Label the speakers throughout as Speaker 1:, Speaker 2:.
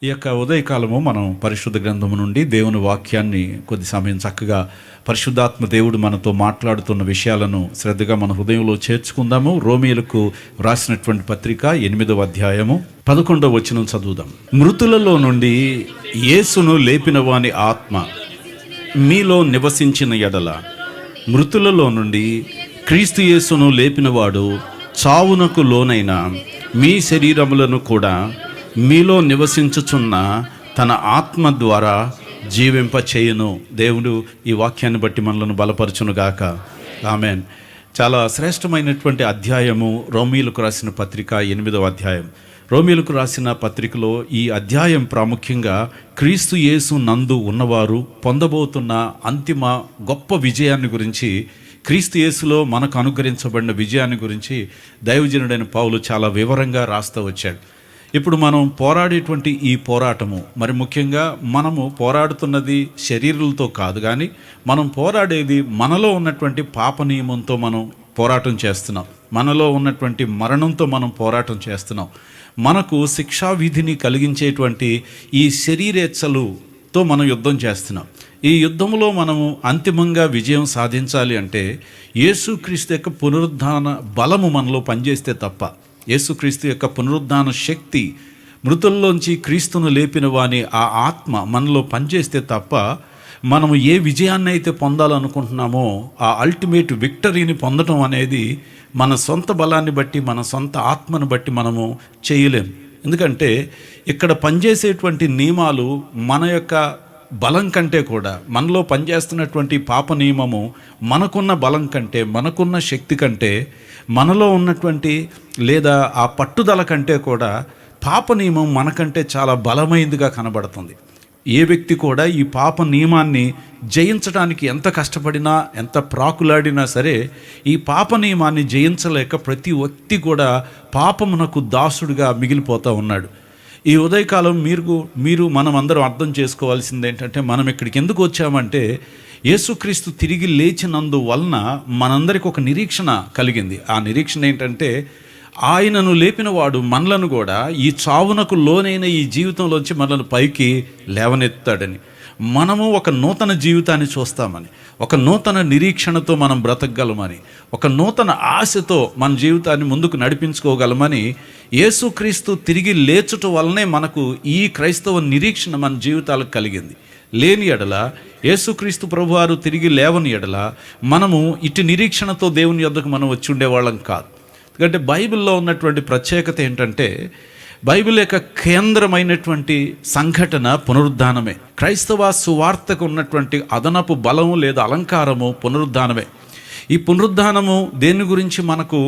Speaker 1: ఈ యొక్క ఉదయకాలము మనం పరిశుద్ధ గ్రంథము నుండి దేవుని వాక్యాన్ని కొద్ది సమయం చక్కగా పరిశుద్ధాత్మ దేవుడు మనతో మాట్లాడుతున్న విషయాలను శ్రద్ధగా మన హృదయంలో చేర్చుకుందాము. రోమీయులకు రాసినటువంటి పత్రిక 8వ అధ్యాయము 11వ వచనం చదువుదాం. మృతులలో నుండి యేసును లేపిన వాని ఆత్మ మీలో నివసించిన ఎడల, మృతులలో నుండి క్రీస్తు యేసును లేపినవాడు చావునకు లోనైన మీ శరీరములను కూడా మీలో నివసించుచున్న తన ఆత్మ ద్వారా జీవింపచేయును. దేవుడు ఈ వాక్యాన్ని బట్టి మనలను బలపరచునుగాక. ఆమెన్. చాలా శ్రేష్టమైనటువంటి అధ్యాయము రోమీయులకు రాసిన పత్రిక 8వ అధ్యాయం. రోమీయులకు రాసిన పత్రికలో ఈ అధ్యాయం ప్రాముఖ్యంగా క్రీస్తు యేసు నందు ఉన్నవారు పొందబోతున్న అంతిమ గొప్ప విజయాన్ని గురించి, క్రీస్తు యేసులో మనకు అనుగ్రహించబడిన విజయాన్ని గురించి దైవజనుడైన పౌలు చాలా వివరంగా రాస్తూ వచ్చాడు. ఇప్పుడు మనం పోరాడేటువంటి ఈ పోరాటము, మరి ముఖ్యంగా మనము పోరాడుతున్నది శరీరాలతో కాదు, కానీ మనం పోరాడేది మనలో ఉన్నటువంటి పాప నియమంతో మనం పోరాటం చేస్తున్నాం. మనలో ఉన్నటువంటి మరణంతో మనం పోరాటం చేస్తున్నాం. మనకు శిక్షావిధిని కలిగించేటువంటి ఈ శరీరేచ్ఛలతో మనం యుద్ధం చేస్తున్నాం. ఈ యుద్ధంలో మనము అంతిమంగా విజయం సాధించాలి అంటే యేసుక్రీస్తు యొక్క పునరుద్ధాన బలము మనలో పనిచేస్తే తప్ప, యేసుక్రీస్తు యొక్క పునరుద్ధాన శక్తి, మృతుల్లోంచి క్రీస్తును లేపిన వాని ఆ ఆత్మ మనలో పనిచేస్తే తప్ప మనము ఏ విజయాన్ని అయితే పొందాలనుకుంటున్నామో ఆ అల్టిమేట్ విక్టరీని పొందడం అనేది మన సొంత బలాన్ని బట్టి, మన సొంత ఆత్మను బట్టి మనము చేయలేం. ఎందుకంటే ఇక్కడ పనిచేసేటువంటి నియమాలు మన యొక్క బలం కంటే కూడా, మనలో పనిచేస్తున్నటువంటి పాప నియమము మనకున్న బలం కంటే, మనకున్న శక్తి కంటే, మనలో ఉన్నటువంటి లేదా ఆ పట్టుదల కంటే కూడా పాప నియమం మనకంటే చాలా బలమైనదిగా కనబడుతుంది. ఏ వ్యక్తి కూడా ఈ పాప నియమాన్ని జయించడానికి ఎంత కష్టపడినా, ఎంత ప్రాకులాడినా సరే ఈ పాప నియమాన్ని జయించలేక ప్రతి వ్యక్తి కూడా పాపమునకు దాసుడిగా మిగిలిపోతూ ఉన్నాడు. ఈ ఉదయకాలం మీరు మనం అందరం అర్థం చేసుకోవాల్సింది ఏంటంటే, మనం ఇక్కడికి ఎందుకు వచ్చామంటే యేసుక్రీస్తు తిరిగి లేచినందు వలన మనందరికి ఒక నిరీక్షణ కలిగింది. ఆ నిరీక్షణ ఏంటంటే, ఆయనను లేపిన వాడు మనలను కూడా ఈ చావునకు లోనైన ఈ జీవితంలోంచి మనల్ని పైకి లేవనెత్తాడని, మనము ఒక నూతన జీవితాన్ని చూస్తామని, ఒక నూతన నిరీక్షణతో మనం బ్రతకగలమని, ఒక నూతన ఆశతో మన జీవితాన్ని ముందుకు నడిపించుకోగలమని యేసుక్రీస్తు తిరిగి లేచుట వల్లనే మనకు ఈ క్రైస్తవ నిరీక్షణ మన జీవితాలకు కలిగింది. లేని ఎడల, యేసుక్రీస్తు ప్రభువారు తిరిగి లేవని ఎడల మనము ఇటు నిరీక్షణతో దేవుని యొద్దకు మనం వచ్చి ఉండేవాళ్ళం కాదు. ఎందుకంటే బైబిల్లో ఉన్నటువంటి ప్రత్యేకత ఏంటంటే, బైబిల్ యొక్క కేంద్రమైనటువంటి సంఘటన పునరుద్ధానమే. క్రైస్తవ సువార్తకు ఉన్నటువంటి అదనపు బలము లేదా అలంకారము పునరుద్ధానమే. ఈ పునరుద్ధానము దేని గురించి మనకు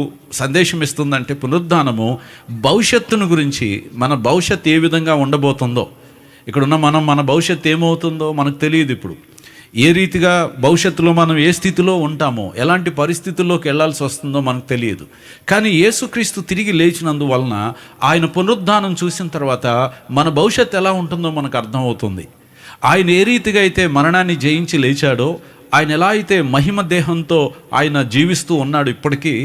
Speaker 1: సందేశం ఇస్తుందంటే, పునరుద్ధానము భవిష్యత్తును గురించి, మన భవిష్యత్తు ఏ విధంగా ఉండబోతుందో, ఇక్కడున్న మన భవిష్యత్తు ఏమవుతుందో మనకు తెలియదు. ఇప్పుడు ఏ రీతిగా భవిష్యత్తులో మనం ఏ స్థితిలో ఉంటామో, ఎలాంటి పరిస్థితుల్లోకి వెళ్లాల్సి వస్తుందో మనకు తెలియదు. కానీ యేసుక్రీస్తు తిరిగి లేచినందువలన, ఆయన పునరుద్ధానం చూసిన తర్వాత మన భవిష్యత్తు ఎలా ఉంటుందో మనకు అర్థమవుతుంది. ఆయన ఏ రీతిగా అయితే మరణాన్ని జయించి లేచాడో, ఆయన ఎలా అయితే మహిమ దేహంతో ఆయన జీవిస్తూ ఉన్నాడు, ఇప్పటికీ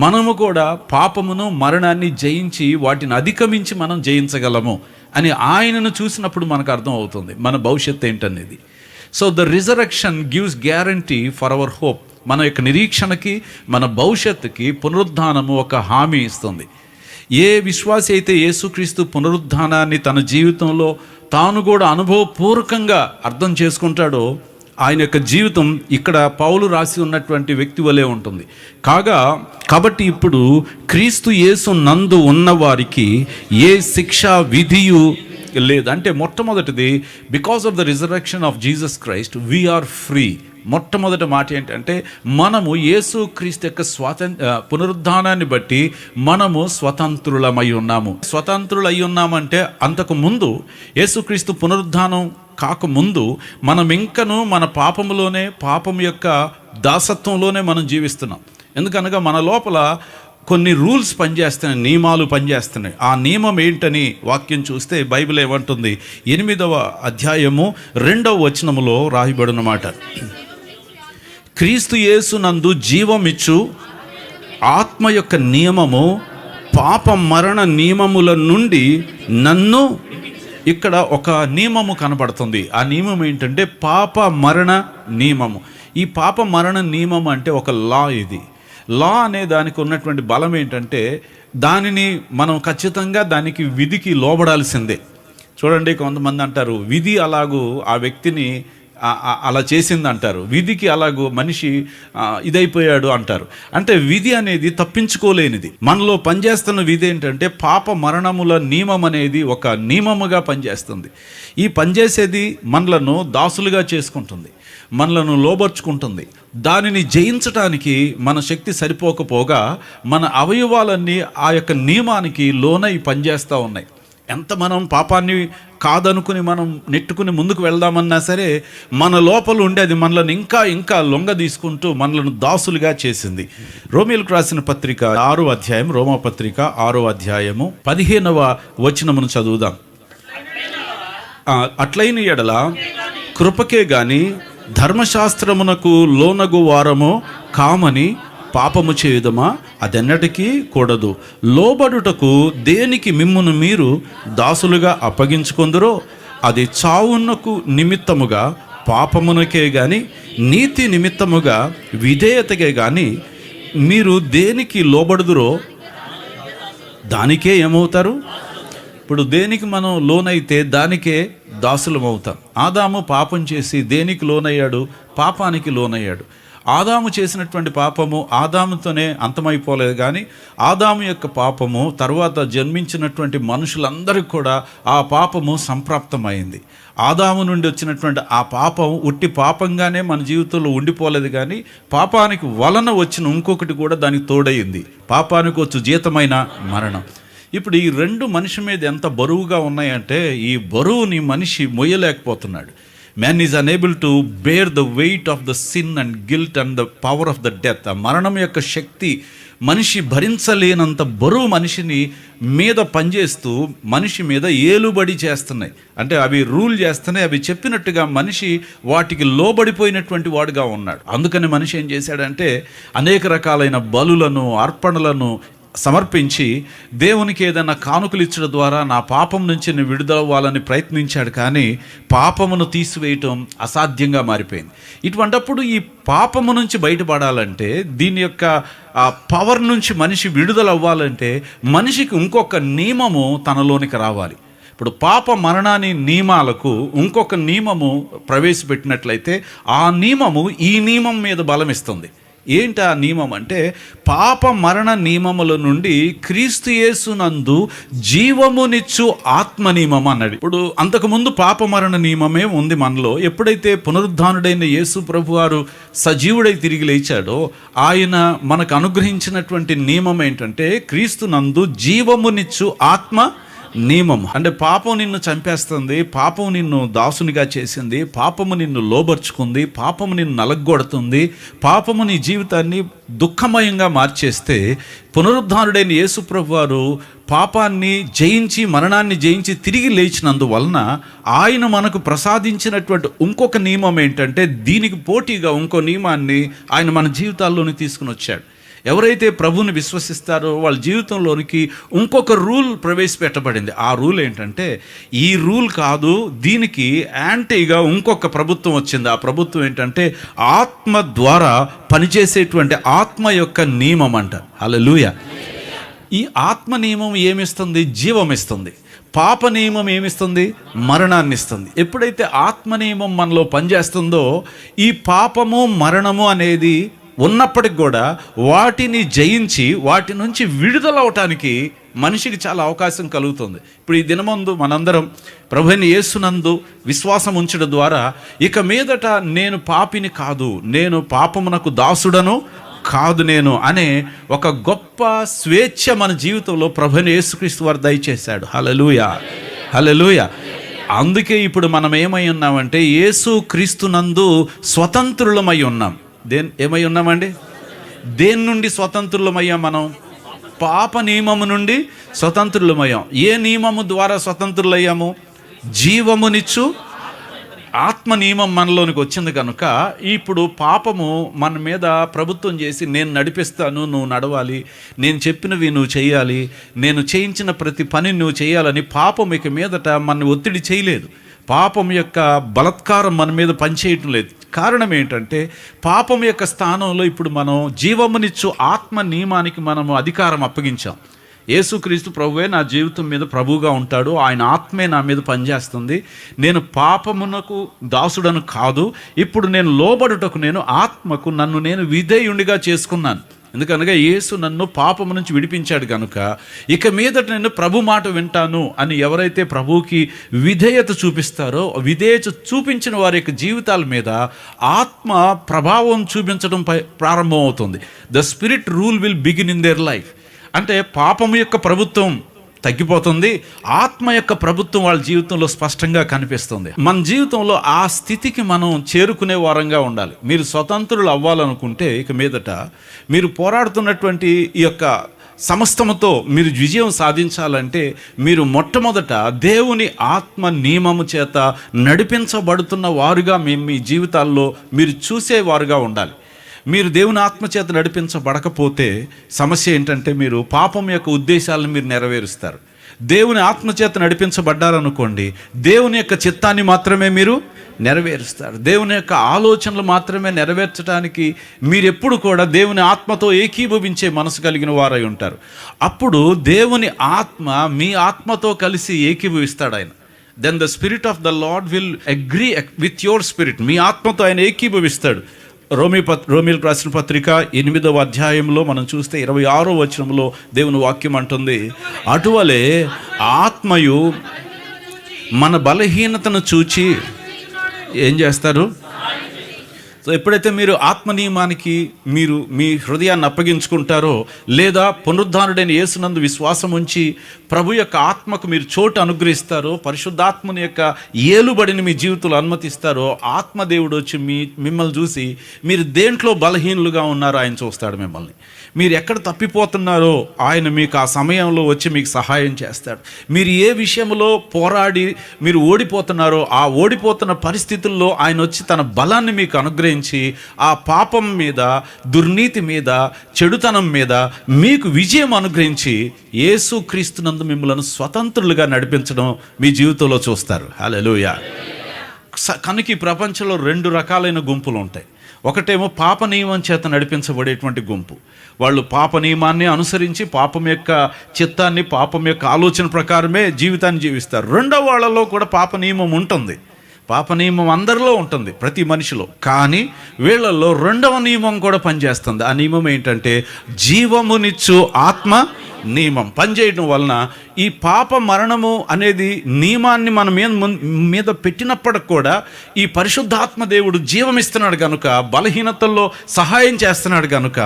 Speaker 1: మనము కూడా పాపమును మరణాన్ని జయించి వాటిని అధిగమించి మనం జయించగలము అని ఆయనను చూసినప్పుడు మనకు అర్థం అవుతుంది మన భవిష్యత్తు ఏంటనేది. So the resurrection gives guarantee for hour hope. మన యొక్క నిరీక్షణకి, మన భవిష్యత్తుకి పునరుద్ధానము ఒక హామీ ఇస్తుంది. ఏ విశ్వాసి అయితే యేసుక్రీస్తు పునరుద్ధానాన్ని తన జీవితంలో తాను కూడా అనుభవపూర్వకంగా అర్థం చేసుకుంటాడో, ఆయన యొక్క జీవితం ఇక్కడ పౌలు రాసి ఉన్నటువంటి వ్యక్తి వలె ఉంటుంది. కాబట్టి ఇప్పుడు క్రీస్తు యేసు నందు ఉన్నవారికి ఏ శిక్షా విధియు లేదు. అంటే మొట్టమొదటిది, because of the resurrection of Jesus Christ we are free. మొట్టమొదటి మాట ఏంటంటే, మనము యేసుక్రీస్తు యొక్క పునరుద్ధానాన్ని బట్టి మనము స్వతంత్రులమై ఉన్నాము. స్వతంత్రులై ఉన్నామంటే, అంతకుముందు యేసుక్రీస్తు పునరుద్ధానం కాకముందు మనం ఇంకనూ మన పాపములోనే, పాపం యొక్క దాసత్వంలోనే మనం జీవిస్తున్నాం. ఎందుకనగా మన లోపల కొన్ని రూల్స్ పనిచేస్తున్నాయి, నియమాలు పనిచేస్తున్నాయి. ఆ నియమం ఏంటని వాక్యం చూస్తే బైబిల్ ఏమంటుంది? 8వ అధ్యాయము 2వ వచనములో రాయబడిన మాట, క్రీస్తు యేసు నందు జీవమిచ్చు ఆత్మ యొక్క నియమము పాప మరణ నియమముల నుండి నన్ను ఇక్కడ ఒక నియమము కనబడుతుంది. ఆ నియమం ఏంటంటే పాప మరణ నియమము. ఈ పాప మరణ నియమం అంటే ఒక లా. ఇది లా అనే దానికి ఉన్నటువంటి బలం ఏంటంటే దానిని మనం ఖచ్చితంగా దానికి విధికి లోబడాల్సిందే. చూడండి, కొంతమంది అంటారు విధి అలాగూ ఆ వ్యక్తిని అలా చేసింది అంటారు, విధికి అలాగూ మనిషి ఇదైపోయాడు అంటారు. అంటే విధి అనేది తప్పించుకోలేనిది. మనలో పనిచేస్తున్న విధి ఏంటంటే పాప మరణముల నియమం అనేది ఒక నియమముగా పనిచేస్తుంది. ఈ పనిచేసేది మనలను దాసులుగా చేసుకుంటుంది, మనలను లోబర్చుకుంటుంది. దానిని జయించటానికి మన శక్తి సరిపోకపోగా మన అవయవాలన్నీ ఆ యొక్క నియమానికి లోనై పనిచేస్తూ ఉన్నాయి. ఎంత మనం పాపాన్ని కాదనుకుని మనం నెట్టుకుని ముందుకు వెళ్దామన్నా సరే మన లోపల ఉండి అది మనలను ఇంకా ఇంకా లొంగ తీసుకుంటూ మనలను దాసులుగా చేసింది. రోమీయులకు రాసిన పత్రిక 6వ అధ్యాయం, రోమపత్రిక 6వ అధ్యాయము 15వ వచనమును చదువుదాం. అట్లైన ఎడల కృపకే గాని ధర్మశాస్త్రమునకు లోనగు వారము కామని పాపము చేయుదమా? అదెన్నటికీ కూడదు. లోబడుటకు దేనికి మిమ్మును మీరు దాసులుగా అప్పగించుకొందురో అది చావునకు నిమిత్తముగా పాపమునకే గాని నీతి నిమిత్తముగా విధేయతకే గాని మీరు దేనికి లోబడుదురో దానికే ఏమవుతారు? ఇప్పుడు దేనికి మనం లోనైతే దానికే దాసులం అవుతాం. ఆదాము పాపం చేసి దేనికి లోనయ్యాడు? పాపానికి లోనయ్యాడు. ఆదాము చేసినటువంటి పాపము ఆదాముతోనే అంతమైపోలేదు, కానీ ఆదాము యొక్క పాపము తర్వాత జన్మించినటువంటి మనుషులందరికీ కూడా ఆ పాపము సంప్రాప్తమైంది. ఆదాము నుండి వచ్చినటువంటి ఆ పాపం ఉట్టి పాపంగానే మన జీవితంలో ఉండిపోలేదు, కానీ పాపానికి వలన వచ్చిన ఇంకొకటి కూడా దానికి తోడయింది. పాపానికి వచ్చు జీతమైన మరణం. ఇప్పుడు ఈ రెండు మనిషి మీద ఎంత బరువుగా ఉన్నాయంటే ఈ బరువుని మనిషి మొయ్యలేకపోతున్నాడు. Man is unable to bear the weight of the sin and guilt and the power of the death. ఆ మరణం యొక్క శక్తి మనిషి భరించలేనంత బరువు మనిషిని మీద పనిచేస్తూ మనిషి మీద ఏలుబడి చేస్తున్నాయి. అంటే అవి రూల్ చేస్తున్నాయి, అవి చెప్పినట్టుగా మనిషి వాటికి లోబడిపోయినటువంటి వాడుగా ఉన్నాడు. అందుకని మనిషి ఏం చేశాడంటే అనేక రకాలైన బలులను, అర్పణలను సమర్పించి దేవునికి ఏదైనా కానుకలు ఇచ్చడం ద్వారా నా పాపం నుంచి నేను విడుదలవ్వాలని ప్రయత్నించాడు, కానీ పాపమును తీసివేయటం అసాధ్యంగా మారిపోయింది. ఇటువంటప్పుడు ఈ పాపము నుంచి బయటపడాలంటే, దీని యొక్క పవర్ నుంచి మనిషి విడుదల అవ్వాలంటే మనిషికి ఇంకొక నియమము తనలోనికి రావాలి. ఇప్పుడు పాప మరణాన్ని నియమాలకు ఇంకొక నియమము ప్రవేశపెట్టినట్లయితే ఆ నియమము ఈ నియమం మీద బలం ఇస్తుంది. ఏంటి ఆ నియమం అంటే పాప మరణ నియమముల నుండి క్రీస్తు యేసునందు జీవమునిచ్చు ఆత్మ నియమం అన్నాడు. ఇప్పుడు అంతకుముందు పాప మరణ నియమమే ఉంది మనలో. ఎప్పుడైతే పునరుద్ధానుడైన యేసు ప్రభువారు సజీవుడై తిరిగి లేచాడో ఆయన మనకు అనుగ్రహించినటువంటి నియమం ఏంటంటే క్రీస్తునందు జీవమునిచ్చు ఆత్మ నియమం. అంటే పాపం నిన్ను చంపేస్తుంది, పాపం నిన్ను దాసునిగా చేసింది, పాపము నిన్ను లోబర్చుకుంది, పాపము నిన్ను నలగొడుతుంది, పాపము నీ జీవితాన్ని దుఃఖమయంగా మార్చేస్తే పునరుద్ధానుడైన యేసు ప్రభువారు పాపాన్ని జయించి మరణాన్ని జయించి తిరిగి లేచినందువలన ఆయన మనకు ప్రసాదించినటువంటి ఇంకొక నియమం ఏంటంటే దీనికి పోటీగా ఇంకో నియమాన్ని ఆయన మన జీవితాల్లోని తీసుకుని వచ్చాడు. ఎవరైతే ప్రభువుని విశ్వసిస్తారో వాళ్ళ జీవితంలోనికి ఇంకొక రూల్ ప్రవేశపెట్టబడింది. ఆ రూల్ ఏంటంటే ఈ రూల్ కాదు, దీనికి యాంటీగా ఇంకొక ప్రభుత్వం వచ్చింది. ఆ ప్రభుత్వం ఏంటంటే ఆత్మ ద్వారా పనిచేసేటువంటి ఆత్మ యొక్క నియమం అంట. హల్లెలూయా. ఈ ఆత్మ నియమం ఏమిస్తుంది? జీవం ఇస్తుంది. పాప నియమం ఏమిస్తుంది? మరణాన్ని ఇస్తుంది. ఎప్పుడైతే ఆత్మ నియమం మనలో పనిచేస్తుందో ఈ పాపము మరణము అనేది ఉన్నప్పటికి కూడా వాటిని జయించి వాటి నుంచి విడుదలవటానికి మనిషికి చాలా అవకాశం కలుగుతుంది. ఇప్పుడు ఈ దినమందు మనందరం ప్రభువైన యేసునందు విశ్వాసం ఉంచడం ద్వారా ఇక మీదట నేను పాపిని కాదు, నేను పాపమునకు దాసుడను కాదు నేను అనే ఒక గొప్ప స్వేచ్ఛ మన జీవితంలో ప్రభువైన యేసుక్రీస్తు వారు దయచేశాడు. హల్లెలూయా, హల్లెలూయా. అందుకే ఇప్పుడు మనం ఏమై ఉన్నామంటే యేసు క్రీస్తునందు స్వతంత్రులమై ఉన్నాం. ఏమై ఉన్నామండి? దేని నుండి స్వతంత్రులమయ్యాం మనం? పాప నియమము నుండి స్వతంత్రులమయ్యాం. ఏ నియమము ద్వారా స్వతంత్రులయ్యాము? జీవమునిచ్చు ఆత్మ నియమం మనలోనికి వచ్చింది కనుక ఇప్పుడు పాపము మన మీద ప్రభుత్వం చేసి నేను నడిపిస్తాను, నువ్వు నడవాలి, నేను చెప్పినవి నువ్వు చేయాలి, నేను చేయించిన ప్రతి పని నువ్వు చేయాలని పాపం ఇక మీదట మన ఒత్తిడి చేయలేదు. పాపం యొక్క బలత్కారం మన మీద పనిచేయటం లేదు. కారణం ఏంటంటే పాపం యొక్క స్థానంలో ఇప్పుడు మనం జీవమునిచ్చు ఆత్మ నియమానికి మనము అధికారం అప్పగించాం. యేసుక్రీస్తు ప్రభువే నా జీవితం మీద ప్రభువుగా ఉంటాడు, ఆయన ఆత్మే నా మీద పనిచేస్తుంది, నేను పాపమునకు దాసుడను కాదు, ఇప్పుడు నేను లోబడుటకు నేను ఆత్మకు నన్ను నేను విధేయునిగా చేసుకున్నాను. ఎందుకనగా యేసు నన్ను పాపము నుంచి విడిపించాడు కనుక ఇక మీదట నేను ప్రభు మాట వింటాను అని ఎవరైతే ప్రభువుకి విధేయత చూపిస్తారో, విధేయత చూపించిన వారి యొక్క జీవితాల మీద ఆత్మ ప్రభావం చూపించడం ప్రారంభం అవుతుంది. The spirit rule will begin in their life. అంటే పాపం యొక్క ప్రభుత్వం తగ్గిపోతుంది, ఆత్మ యొక్క ప్రభుత్వం వాళ్ళ జీవితంలో స్పష్టంగా కనిపిస్తుంది. మన జీవితంలో ఆ స్థితికి మనం చేరుకునే వారంగా ఉండాలి. మీరు స్వతంత్రులు అవ్వాలనుకుంటే ఇక మీదట మీరు పోరాడుతున్నటువంటి ఈ యొక్క సమస్తముతో మీరు విజయం సాధించాలంటే మీరు మొట్టమొదట దేవుని ఆత్మ నియమము చేత నడిపించబడుతున్న వారుగా మీ జీవితాల్లో మీరు చూసేవారుగా ఉండాలి. మీరు దేవుని ఆత్మచేత నడిపించబడకపోతే సమస్య ఏంటంటే మీరు పాపం యొక్క ఉద్దేశాలను మీరు నెరవేరుస్తారు. దేవుని ఆత్మచేత నడిపించబడ్డారనుకోండి, దేవుని యొక్క చిత్తాన్ని మాత్రమే మీరు నెరవేరుస్తారు. దేవుని యొక్క ఆలోచనలు మాత్రమే నెరవేర్చడానికి మీరు ఎప్పుడు కూడా దేవుని ఆత్మతో ఏకీభవించే మనసు కలిగిన వారై ఉంటారు. అప్పుడు దేవుని ఆత్మ మీ ఆత్మతో కలిసి ఏకీభవిస్తాడు ఆయన. Then the spirit of the Lord will agree with your spirit. మీ ఆత్మతో ఆయన ఏకీభవిస్తాడు. రోమీయులకు రాసిన పత్రిక 8వ అధ్యాయంలో మనం చూస్తే 26వ వచనంలో దేవుని వాక్యం అంటుంది, అటువలే ఆత్మయు మన బలహీనతను చూచి ఏం చేస్తారు? సో ఎప్పుడైతే మీరు ఆత్మ నియమానికి మీరు మీ హృదయాన్ని అప్పగించుకుంటారో, లేదా పునరుద్ధానుడైన యేసునందు విశ్వాసం ఉంచి ప్రభు యొక్క ఆత్మకు మీరు చోటు అనుగ్రహిస్తారో, పరిశుద్ధాత్మని యొక్క ఏలుబడిని మీ జీవితంలో అనుమతిస్తారో, ఆత్మదేవుడు వచ్చి మిమ్మల్ని చూసి మీరు దేంట్లో బలహీనులుగా ఉన్నారో ఆయన చూస్తాడు. మిమ్మల్ని మీరు ఎక్కడ తప్పిపోతున్నారో ఆయన మీకు ఆ సమయంలో వచ్చి మీకు సహాయం చేస్తాడు. మీరు ఏ విషయంలో పోరాడి మీరు ఓడిపోతున్నారో ఆ ఓడిపోతున్న పరిస్థితుల్లో ఆయన వచ్చి తన బలాన్ని మీకు అనుగ్రహించి ఆ పాపం మీద, దుర్నీతి మీద, చెడుతనం మీద మీకు విజయం అనుగ్రహించి యేసుక్రీస్తునందు మిమ్మల్ని స్వతంత్రులుగా నడిపించడం మీ జీవితంలో చూస్తారు. హల్లెలూయా. కనుక ఈ ప్రపంచంలో 2 రకాలైన గుంపులు ఉంటాయి. ఒకటేమో పాప నియమం చేత నడిపించబడేటువంటి గుంపు. వాళ్ళు పాప నియమాన్ని అనుసరించి పాపం యొక్క చిత్తాన్ని, పాపం యొక్క ఆలోచన ప్రకారమే జీవితాన్ని జీవిస్తారు. రెండో వాళ్ళలో కూడా పాప నియమం ఉంటుంది. పాప నియమం అందరిలో ఉంటుంది, ప్రతి మనిషిలో. కానీ వీళ్ళల్లో 2వ నియమం కూడా పనిచేస్తుంది. ఆ నియమం ఏంటంటే జీవమునిచ్చు ఆత్మ నియమం పనిచేయడం వలన ఈ పాప మరణము అనేది నియమాన్ని మన మీద పెట్టినప్పటికి కూడా ఈ పరిశుద్ధాత్మ దేవుడు జీవమిస్తున్నాడు కనుక, బలహీనతల్లో సహాయం చేస్తున్నాడు కనుక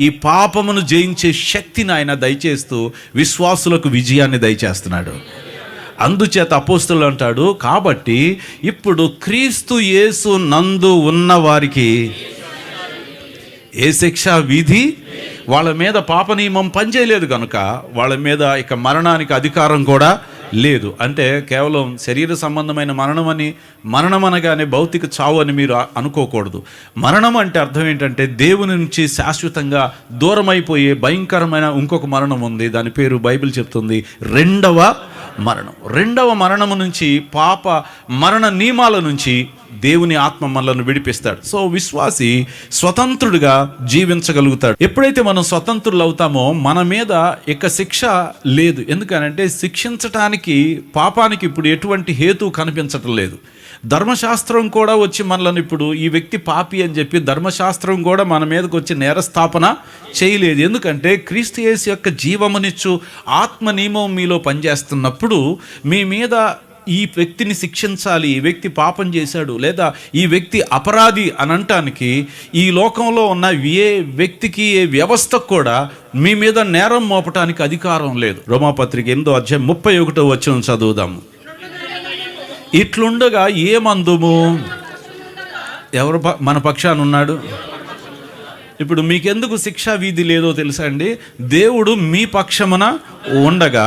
Speaker 1: ఈ పాపమును జయించే శక్తిని ఆయన దయచేస్తూ విశ్వాసులకు విజయాన్ని దయచేస్తున్నాడు. అందుచేత అపోస్తలుడు అంటాడు, కాబట్టి ఇప్పుడు క్రీస్తు యేసు నందు ఉన్న వారికి ఏ శిక్షా విధి వాళ్ళ మీద పాప నియమం పనిచేయలేదు కనుక వాళ్ళ మీద ఇక మరణానికి అధికారం కూడా లేదు. అంటే కేవలం శరీర సంబంధమైన మరణం అనగానే భౌతిక చావు అని మీరు అనుకోకూడదు. మరణం అంటే అర్థం ఏంటంటే దేవుని నుంచి శాశ్వతంగా దూరమైపోయే భయంకరమైన ఇంకొక మరణం ఉంది. దాని పేరు బైబిల్ చెప్తుంది రెండవ మరణం. రెండవ మరణము నుంచి, పాప మరణ నియమాల నుంచి దేవుని ఆత్మ మనలను విడిపిస్తాడు. సో విశ్వాసి స్వతంత్రుడిగా జీవించగలుగుతాడు. ఎప్పుడైతే మనం స్వతంత్రులు అవుతామో మన మీద ఇక శిక్ష లేదు. ఎందుకనంటే శిక్షించటానికి పాపానికి ఇప్పుడు ఎటువంటి హేతు కనిపించటం లేదు. ధర్మశాస్త్రం కూడా వచ్చి మనల్ని ఇప్పుడు ఈ వ్యక్తి పాపి అని చెప్పి ధర్మశాస్త్రం కూడా మన మీదకి వచ్చి నేరస్థాపన చేయలేదు. ఎందుకంటే క్రీస్తు యేసు యొక్క జీవమునిచ్చు ఆత్మ నియమం మీలో పనిచేస్తున్నప్పుడు మీ మీద ఈ వ్యక్తిని శిక్షించాలి, ఈ వ్యక్తి పాపం చేశాడు, లేదా ఈ వ్యక్తి అపరాధి అని అనటానికి ఈ లోకంలో ఉన్న ఏ వ్యక్తికి, ఏ వ్యవస్థకు కూడా మీ మీద నేరం మోపటానికి అధికారం లేదు. రోమాపత్రిక 8వ అధ్యాయం 31వ వచనం చదువుదాము. ఇట్లుండగా ఏమందుము? ఎవరు మన పక్షాన ఉన్నాడు? ఇప్పుడు మీకెందుకు శిక్షా విధి లేదో తెలుసా అండి? దేవుడు మీ పక్షమున ఉండగా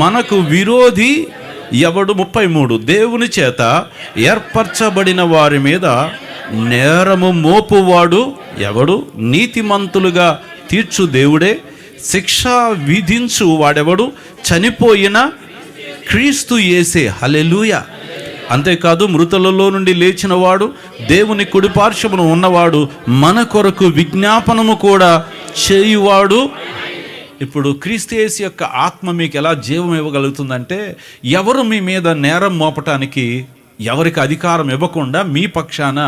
Speaker 1: మనకు విరోధి ఎవడు 33 దేవుని చేత ఏర్పరచబడిన వారి మీద నేరము మోపువాడు ఎవడు? నీతిమంతులుగా తీర్చు దేవుడే. శిక్ష విధించు వాడెవడు? చనిపోయిన క్రీస్తు యేసే. హల్లెలూయా. అంతేకాదు మృతులలో నుండి లేచిన వాడు, దేవుని కుడిపార్శ్వమున ఉన్నవాడు, మన కొరకు విజ్ఞాపనము కూడా చేయువాడు. ఇప్పుడు క్రీస్తు యేసు యొక్క ఆత్మ మీకు ఎలా జీవం ఇవ్వగలుగుతుందంటే, ఎవరు మీ మీద నేరం మోపటానికి ఎవరికి అధికారం ఇవ్వకుండా మీ పక్షాన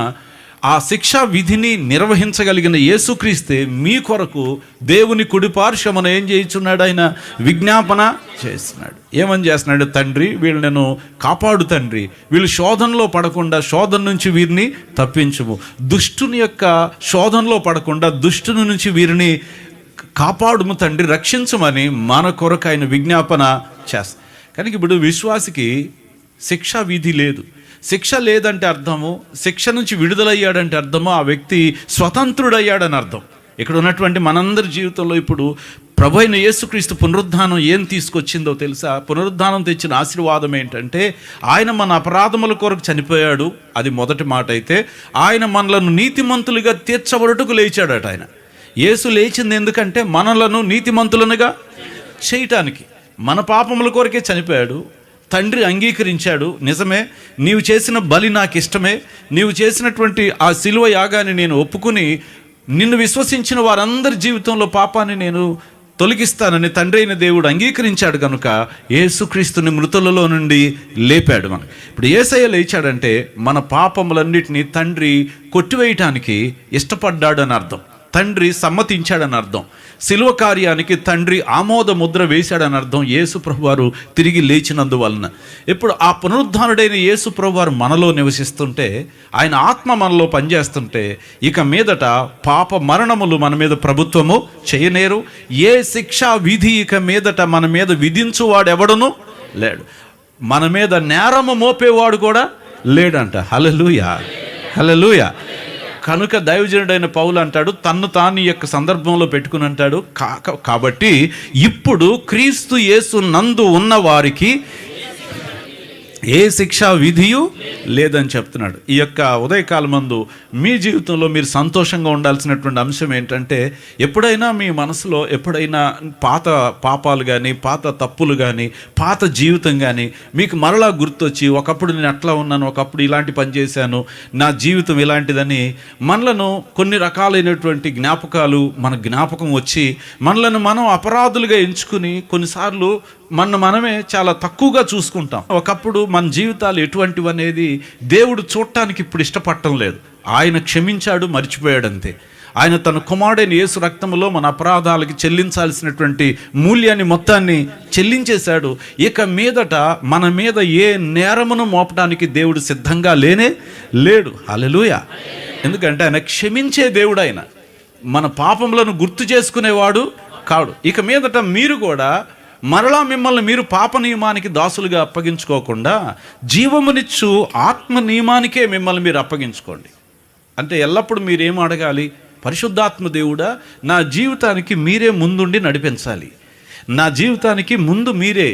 Speaker 1: ఆ శిక్షా విధిని నిర్వహించగలిగిన యేసుక్రీస్తే మీ కొరకు దేవుని కుడిపార్శ్వమున ఏం చేయించున్నాడు? ఆయన విజ్ఞాపన చేస్తున్నాడు. ఏమని చేస్తున్నాడు? తండ్రి, వీళ్ళు నేను కాపాడు తండ్రి, వీళ్ళు శోధనలో పడకుండా శోధన నుంచి వీరిని తప్పించుము, దుష్టుని యొక్క శోధనలో పడకుండా దుష్టుని నుంచి వీరిని కాపాడుము తండ్రి, రక్షించమని మన కొరకు ఆయన విజ్ఞాపన చేస్తాడు. కనుక ఇప్పుడు విశ్వాసికి శిక్షా విధి లేదు. శిక్ష లేదంటే అర్థము, శిక్ష నుంచి విడుదలయ్యాడంటే అర్థము ఆ వ్యక్తి స్వతంత్రుడయ్యాడని అర్థం. ఇక్కడ ఉన్నటువంటి మనందరి జీవితంలో ఇప్పుడు ప్రభు అయిన యేసుక్రీస్తు పునరుద్ధానం ఏం తీసుకొచ్చిందో తెలుసా? పునరుద్ధానం తెచ్చిన ఆశీర్వాదం ఏంటంటే, ఆయన మన అపరాధముల కొరకు చనిపోయాడు, అది మొదటి మాట అయితే, ఆయన మనలను నీతిమంతులుగా తీర్చబడుటకు లేచాడట. ఆయన యేసు లేచింది ఎందుకంటే మనలను నీతిమంతులనుగా చేయటానికి. మన పాపముల కొరకే చనిపోయాడు. తండ్రి అంగీకరించాడు, నిజమే, నీవు చేసిన బలి నాకు ఇష్టమే, నీవు చేసినటువంటి ఆ శిలువ యాగాన్ని నేను ఒప్పుకుని నిన్ను విశ్వసించిన వారందరి జీవితంలో పాపాన్ని నేను తొలగిస్తానని తండ్రి అయిన దేవుడు అంగీకరించాడు. కనుక యేసుక్రీస్తుని మృతులలో నుండి లేపాడు. మనం ఇప్పుడు యేసయ్య లేచాడంటే మన పాపములన్నిటినీ తండ్రి కొట్టివేయటానికి ఇష్టపడ్డాడు అని అర్థం. తండ్రి సమ్మతించాడని అర్థం. శిలువ కార్యానికి తండ్రి ఆమోద ముద్ర వేశాడని అర్థం. యేసు ప్రభువారు తిరిగి లేచినందువలన ఇప్పుడు ఆ పునరుద్ధానుడైన యేసు ప్రభువారు మనలో నివసిస్తుంటే, ఆయన ఆత్మ మనలో పనిచేస్తుంటే, ఇక మీదట పాప మరణములు మన మీద ప్రభుత్వము చేయనేరు. ఏ శిక్షా విధి ఇక మీదట మన మీద విధించువాడెవడను లేడు. మన మీద నేరము మోపేవాడు కూడా లేడంట. హల్లెలూయా, హల్లెలూయా. కనుక దైవజనుడైన పౌలు అంటాడు, తన్ను తాను ఈ యొక్క సందర్భంలో పెట్టుకుని అంటాడు, కాబట్టి ఇప్పుడు క్రీస్తు యేసు నందు ఉన్న వారికి ఏ శిక్షా విధియు లేదని చెప్తున్నాడు. ఈ యొక్క ఉదయకాలం మందు మీ జీవితంలో మీరు సంతోషంగా ఉండాల్సినటువంటి అంశం ఏంటంటే, ఎప్పుడైనా మీ మనసులో ఎప్పుడైనా పాత పాపాలు కానీ, పాత తప్పులు కానీ, పాత జీవితం కానీ మీకు మరలా గుర్తొచ్చి, ఒకప్పుడు నేను అట్లా ఉన్నాను, ఒకప్పుడు ఇలాంటి పని చేశాను, నా జీవితం ఇలాంటిదని మనలను కొన్ని రకాలైనటువంటి జ్ఞాపకాలు మన జ్ఞాపకం వచ్చి మనలను మనం అపరాధులుగా ఎంచుకుని కొన్నిసార్లు మనమే చాలా తక్కువగా చూసుకుంటాం. ఒకప్పుడు మన జీవితాలు ఎటువంటివి అనేది దేవుడు చూడటానికి ఇప్పుడు ఇష్టపడటం లేదు. ఆయన క్షమించాడు, మర్చిపోయాడు అంతే. ఆయన తన కుమారుడైన యేసు రక్తములో మన అపరాధాలకి చెల్లించాల్సినటువంటి మూల్యాన్ని మొత్తాన్ని చెల్లించేశాడు. ఇక మీదట మన మీద ఏ నేరమును మోపడానికి దేవుడు సిద్ధంగా లేడు. హల్లెలూయా. ఎందుకంటే ఆయన క్షమించే దేవుడు. ఆయన మన పాపములను గుర్తు చేసుకునేవాడు కాడు. ఇక మీదట మీరు కూడా మరలా మిమ్మల్ని మీరు పాప నియమానికి దాసులుగా అప్పగించుకోకుండా జీవమునిచ్చు ఆత్మ నియమానికే మిమ్మల్ని మీరు అప్పగించుకోండి. అంటే ఎల్లప్పుడూ మీరేం అడగాలి? పరిశుద్ధాత్మ దేవుడా, నా జీవితానికి మీరే ముందుండి నడిపించాలి. నా జీవితానికి ముందు మీరే,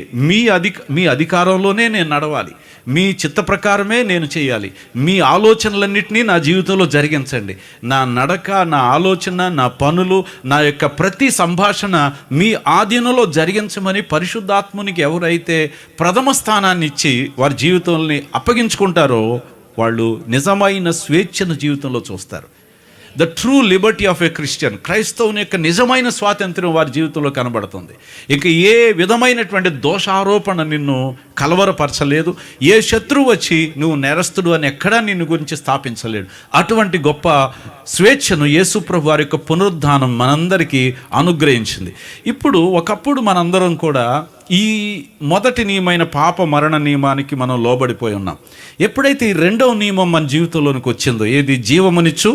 Speaker 1: మీ అధికారంలోనే నేను నడవాలి, మీ చిత్త ప్రకారమే నేను చేయాలి, మీ ఆలోచనలన్నింటినీ నా జీవితంలో జరిగించండి. నా నడక, నా ఆలోచన, నా పనులు, నా యొక్క ప్రతి సంభాషణ మీ ఆధీనంలో జరిగించమని పరిశుద్ధాత్మునికి ఎవరైతే ప్రథమ స్థానాన్ని ఇచ్చి వారి జీవితాలని అప్పగించుకుంటారో వాళ్ళు నిజమైన స్వేచ్ఛను జీవితంలో చూస్తారు. The true Liberty of a Christian, క్రైస్తవుని యొక్క నిజమైన స్వాతంత్ర్యం వారి జీవితంలో కనబడుతుంది. ఇక ఏ విధమైనటువంటి దోషారోపణ నిన్ను కలవరపరచలేదు. ఏ శత్రువు వచ్చి నువ్వు నేరస్తుడు అని ఎక్కడా నిన్ను గురించి స్థాపించలేడు. అటువంటి గొప్ప స్వేచ్ఛను యేసుప్రభు వారి యొక్క పునరుద్ధానం మనందరికీ అనుగ్రహించింది. ఇప్పుడు ఒకప్పుడు మనందరం కూడా ఈ మొదటి నియమైన పాప మరణ నియమానికి మనం లోబడిపోయి ఉన్నాం. ఎప్పుడైతే ఈ రెండవ నియమం మన జీవితంలోనికి వచ్చిందో, ఏది జీవమునిచ్చు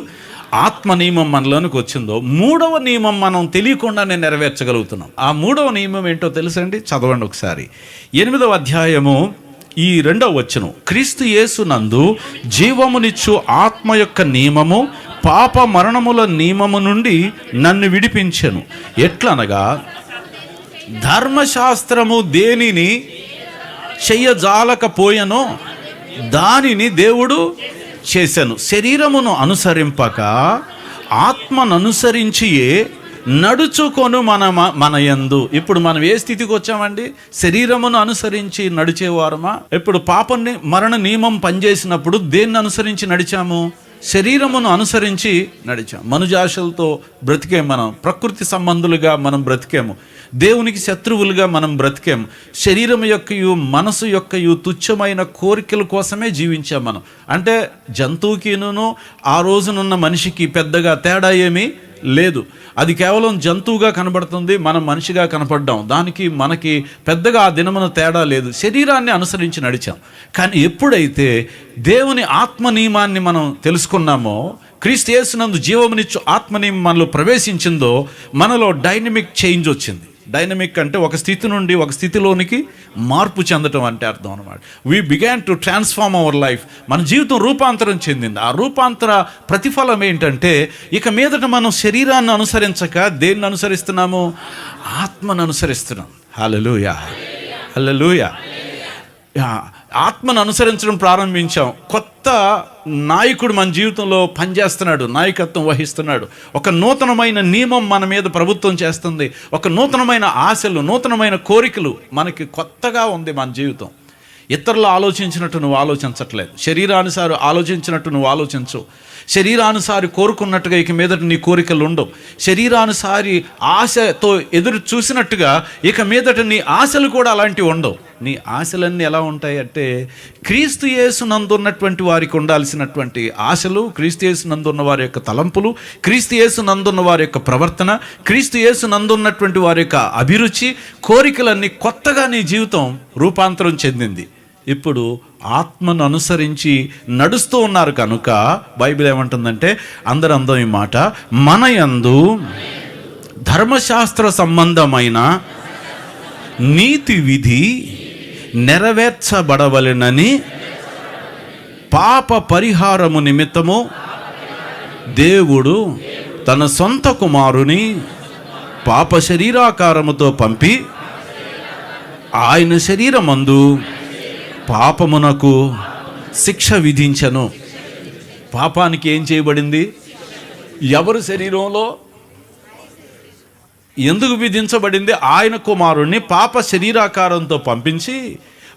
Speaker 1: ఆత్మ నియమం మనలోనికి వచ్చిందో, మూడవ నియమం మనం తెలియకుండానే నెరవేర్చగలుగుతున్నాం. ఆ మూడవ నియమం ఏంటో తెలుసండి? చదవండి ఒకసారి. 8వ అధ్యాయము ఈ 2వ వచనం. క్రీస్తు యేసు నందు జీవమునిచ్చు ఆత్మ యొక్క నియమము పాప మరణముల నియమము నుండి నన్ను విడిపించెను. ఎట్లనగా ధర్మశాస్త్రము దేనిని చెయ్యజాలకపోయెనో దానిని దేవుడు చేశాను. శరీరమును అనుసరింపక ఆత్మను అనుసరించియే నడుచుకొను మన యందు. ఇప్పుడు మనం ఏ స్థితికి వచ్చామండి? శరీరమును అనుసరించి నడిచేవారమా? ఇప్పుడు పాపని మరణ నియమం పనిచేసినప్పుడు దేన్ని అనుసరించి నడిచాము? శరీరమును అనుసరించి నడిచాము. మనుజాశలతో బ్రతికేము, మనం ప్రకృతి సంబంధులుగా మనం బ్రతికేము, దేవునికి శత్రువులుగా మనం బ్రతికేము. శరీరం యొక్కయు మనసు యొక్కయు తుచ్చమైన కోరికల కోసమే జీవించాం మనం. అంటే జంతువుకిను ఆ రోజునున్న మనిషికి పెద్దగా తేడా ఏమీ లేదు. అది కేవలం జంతువుగా కనబడుతుంది, మనం మనిషిగా కనపడ్డాం. దానికి మనకి పెద్దగా ఆ దినమున తేడా లేదు. శరీరాన్ని అనుసరించి నడిచాం. కానీ ఎప్పుడైతే దేవుని ఆత్మ నియమాన్ని మనం తెలుసుకున్నామో, క్రీస్తు యేసునందు జీవమునిచ్చు ఆత్మ నియమం మనలో ప్రవేశించిందో, మనలో డైనమిక్ చేంజ్ వచ్చింది. డైనమిక్ అంటే ఒక స్థితి నుండి ఒక స్థితిలోనికి మార్పు చెందటం అంటే అర్థం అనమాట. We began to transform our life. మన జీవితం రూపాంతరం చెందింది. ఆ రూపాంతర ప్రతిఫలం ఏంటంటే, ఇక మీదట మనం శరీరాన్ని అనుసరించక దేన్ని అనుసరిస్తున్నాము? ఆత్మను అనుసరిస్తున్నాం. హల్లెలూయా, హల్లెలూయా. ఆత్మను అనుసరించడం ప్రారంభించాం. కొత్త నాయకుడు మన జీవితంలో పనిచేస్తున్నాడు, నాయకత్వం వహిస్తున్నాడు. ఒక నూతనమైన నియమం మన మీద ప్రభుత్వం చేస్తుంది. ఒక నూతనమైన ఆశలు, నూతనమైన కోరికలు మనకి కొత్తగా ఉంది మన జీవితం. ఇతరులు ఆలోచించినట్టు నువ్వు ఆలోచించట్లేదు. శరీరానుసారి ఆలోచించినట్టు నువ్వు ఆలోచించు. శరీరానుసారి కోరుకున్నట్టుగా ఇక మీదట నీ కోరికలు ఉండవు. శరీరానుసారి ఆశతో ఎదురు చూసినట్టుగా ఇక మీదట నీ ఆశలు కూడా అలాంటివి ఉండవు. నీ ఆశలన్నీ ఎలా ఉంటాయి అంటే, క్రీస్తు యేసు నందున్నటువంటి వారికి ఉండాల్సినటువంటి ఆశలు, క్రీస్తు యేసు నందున్న వారి యొక్క తలంపులు, క్రీస్తు యేసు నందున్న వారి యొక్క ప్రవర్తన, క్రీస్తు యేసు నందున్నటువంటి వారి యొక్క అభిరుచి, కోరికలన్నీ కొత్తగా నీ జీవితం రూపాంతరం చెందింది. ఇప్పుడు ఆత్మను అనుసరించి నడుస్తూ ఉన్నారు కనుక బైబిల్ ఏమంటుందంటే, అందరూ ఈ మాట, మన యందు ధర్మశాస్త్ర సంబంధమైన నీతి విధి నెరవేర్చబడవలెనని పాప పరిహారము నిమిత్తము దేవుడు తన సొంత కుమారుని పాప శరీరాకారముతో పంపి ఆయన శరీరమందు పాపమునకు శిక్ష విధించెను. పాపానికి ఏం చేయబడింది? ఎవరి శరీరంలో ఎందుకు విధించబడింది? ఆయన కుమారుణ్ణి పాప శరీరాకారంతో పంపించి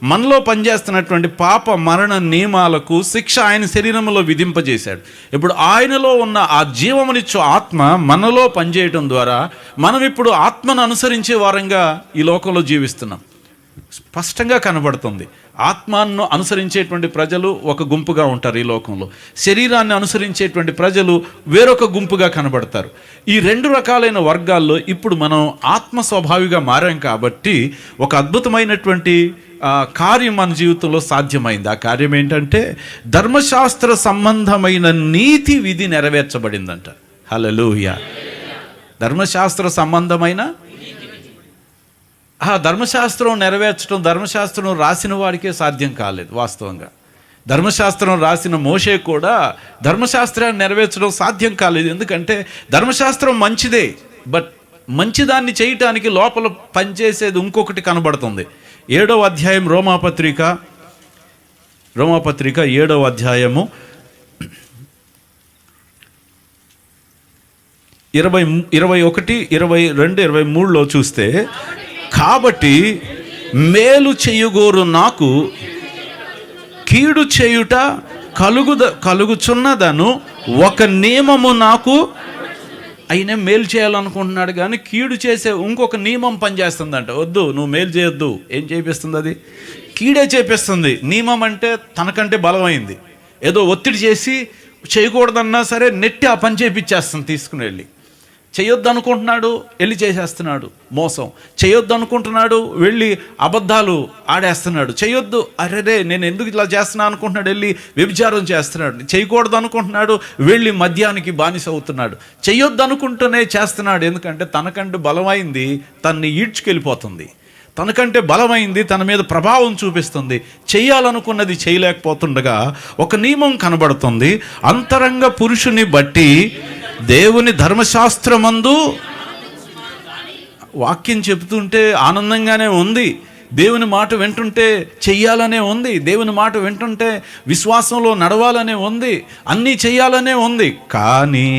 Speaker 1: మనలో పనిచేస్తున్నటువంటి పాప మరణ నియమాలకు శిక్ష ఆయన శరీరంలో విధింపజేశాడు. ఇప్పుడు ఆయనలో ఉన్న ఆ జీవమునిచ్చు ఆత్మ మనలో పనిచేయటం ద్వారా మనం ఇప్పుడు ఆత్మను అనుసరించే వారంగా ఈ లోకంలో జీవిస్తున్నాం. స్పష్టంగా కనబడుతుంది. ఆత్మను అనుసరించేటువంటి ప్రజలు ఒక గుంపుగా ఉంటారు ఈ లోకంలో, శరీరాన్ని అనుసరించేటువంటి ప్రజలు వేరొక గుంపుగా కనబడతారు. ఈ రెండు రకాలైన వర్గాల్లో ఇప్పుడు మనం ఆత్మ స్వభావిగా మారాం కాబట్టి ఒక అద్భుతమైనటువంటి కార్యం మన జీవితంలో సాధ్యమైంది. ఆ కార్యం ఏంటంటే, ధర్మశాస్త్ర సంబంధమైన నీతి విధి నెరవేర్చబడిందంట. హల్లెలూయా. ధర్మశాస్త్ర సంబంధమైన ధర్మశాస్త్రం నెరవేర్చడం, ధర్మశాస్త్రం రాసిన వాడికే సాధ్యం కాలేదు. వాస్తవంగా ధర్మశాస్త్రం రాసిన మోషే కూడా ధర్మశాస్త్రాన్ని నెరవేర్చడం సాధ్యం కాలేదు. ఎందుకంటే ధర్మశాస్త్రం మంచిదే, బట్ మంచిదాన్ని చేయటానికి లోపల పనిచేసేది ఇంకొకటి కనబడుతుంది. 7వ అధ్యాయం రోమాపత్రిక 7వ అధ్యాయము 21, 22, 23లో చూస్తే, కాబట్టి మేలు చేయుగోరు నాకు కీడు చేయుట కలుగుచున్నదను ఒక నియమము నాకు. అయినా మేలు చేయాలనుకుంటున్నాడు కానీ కీడు చేసే ఇంకొక నియమం పనిచేస్తుందంట. వద్దు, నువ్వు మేలు చేయొద్దు. ఏం చేపిస్తుంది? అది కీడే చేపిస్తుంది. నియమం అంటే తనకంటే బలమైంది. ఏదో ఒత్తిడి చేసి చేయకూడదన్నా సరే నెట్టి ఆ పని చేపించేస్తుంది. తీసుకుని వెళ్ళి చేయొద్దు అనుకుంటున్నాడు, వెళ్ళి చేసేస్తున్నాడు. మోసం చేయొద్దు అనుకుంటున్నాడు, వెళ్ళి అబద్ధాలు ఆడేస్తున్నాడు. చేయొద్దు, అరే నేను ఎందుకు ఇలా చేస్తున్నా అనుకుంటున్నాడు, వెళ్ళి వ్యభిచారం చేస్తున్నాడు. చేయకూడదు అనుకుంటున్నాడు, వెళ్ళి మద్యానికి బానిస అవుతున్నాడు. చేయొద్దు అనుకుంటూనే చేస్తున్నాడు. ఎందుకంటే తనకంటే బలమైంది తన్ని ఈడ్చుకెళ్ళిపోతుంది. తనకంటే బలమైంది తన మీద ప్రభావం చూపిస్తుంది. చేయాలనుకున్నది చేయలేకపోతుండగా ఒక నియమం కనబడుతుంది. అంతరంగ పురుషుని బట్టి దేవుని ధర్మశాస్త్రమందు, వాక్యం చెబుతుంటే ఆనందంగానే ఉంది. దేవుని మాట వింటుంటే చెయ్యాలనే ఉంది, దేవుని మాట వింటుంటే విశ్వాసంలో నడవాలనే ఉంది, అన్నీ చెయ్యాలనే ఉంది. కానీ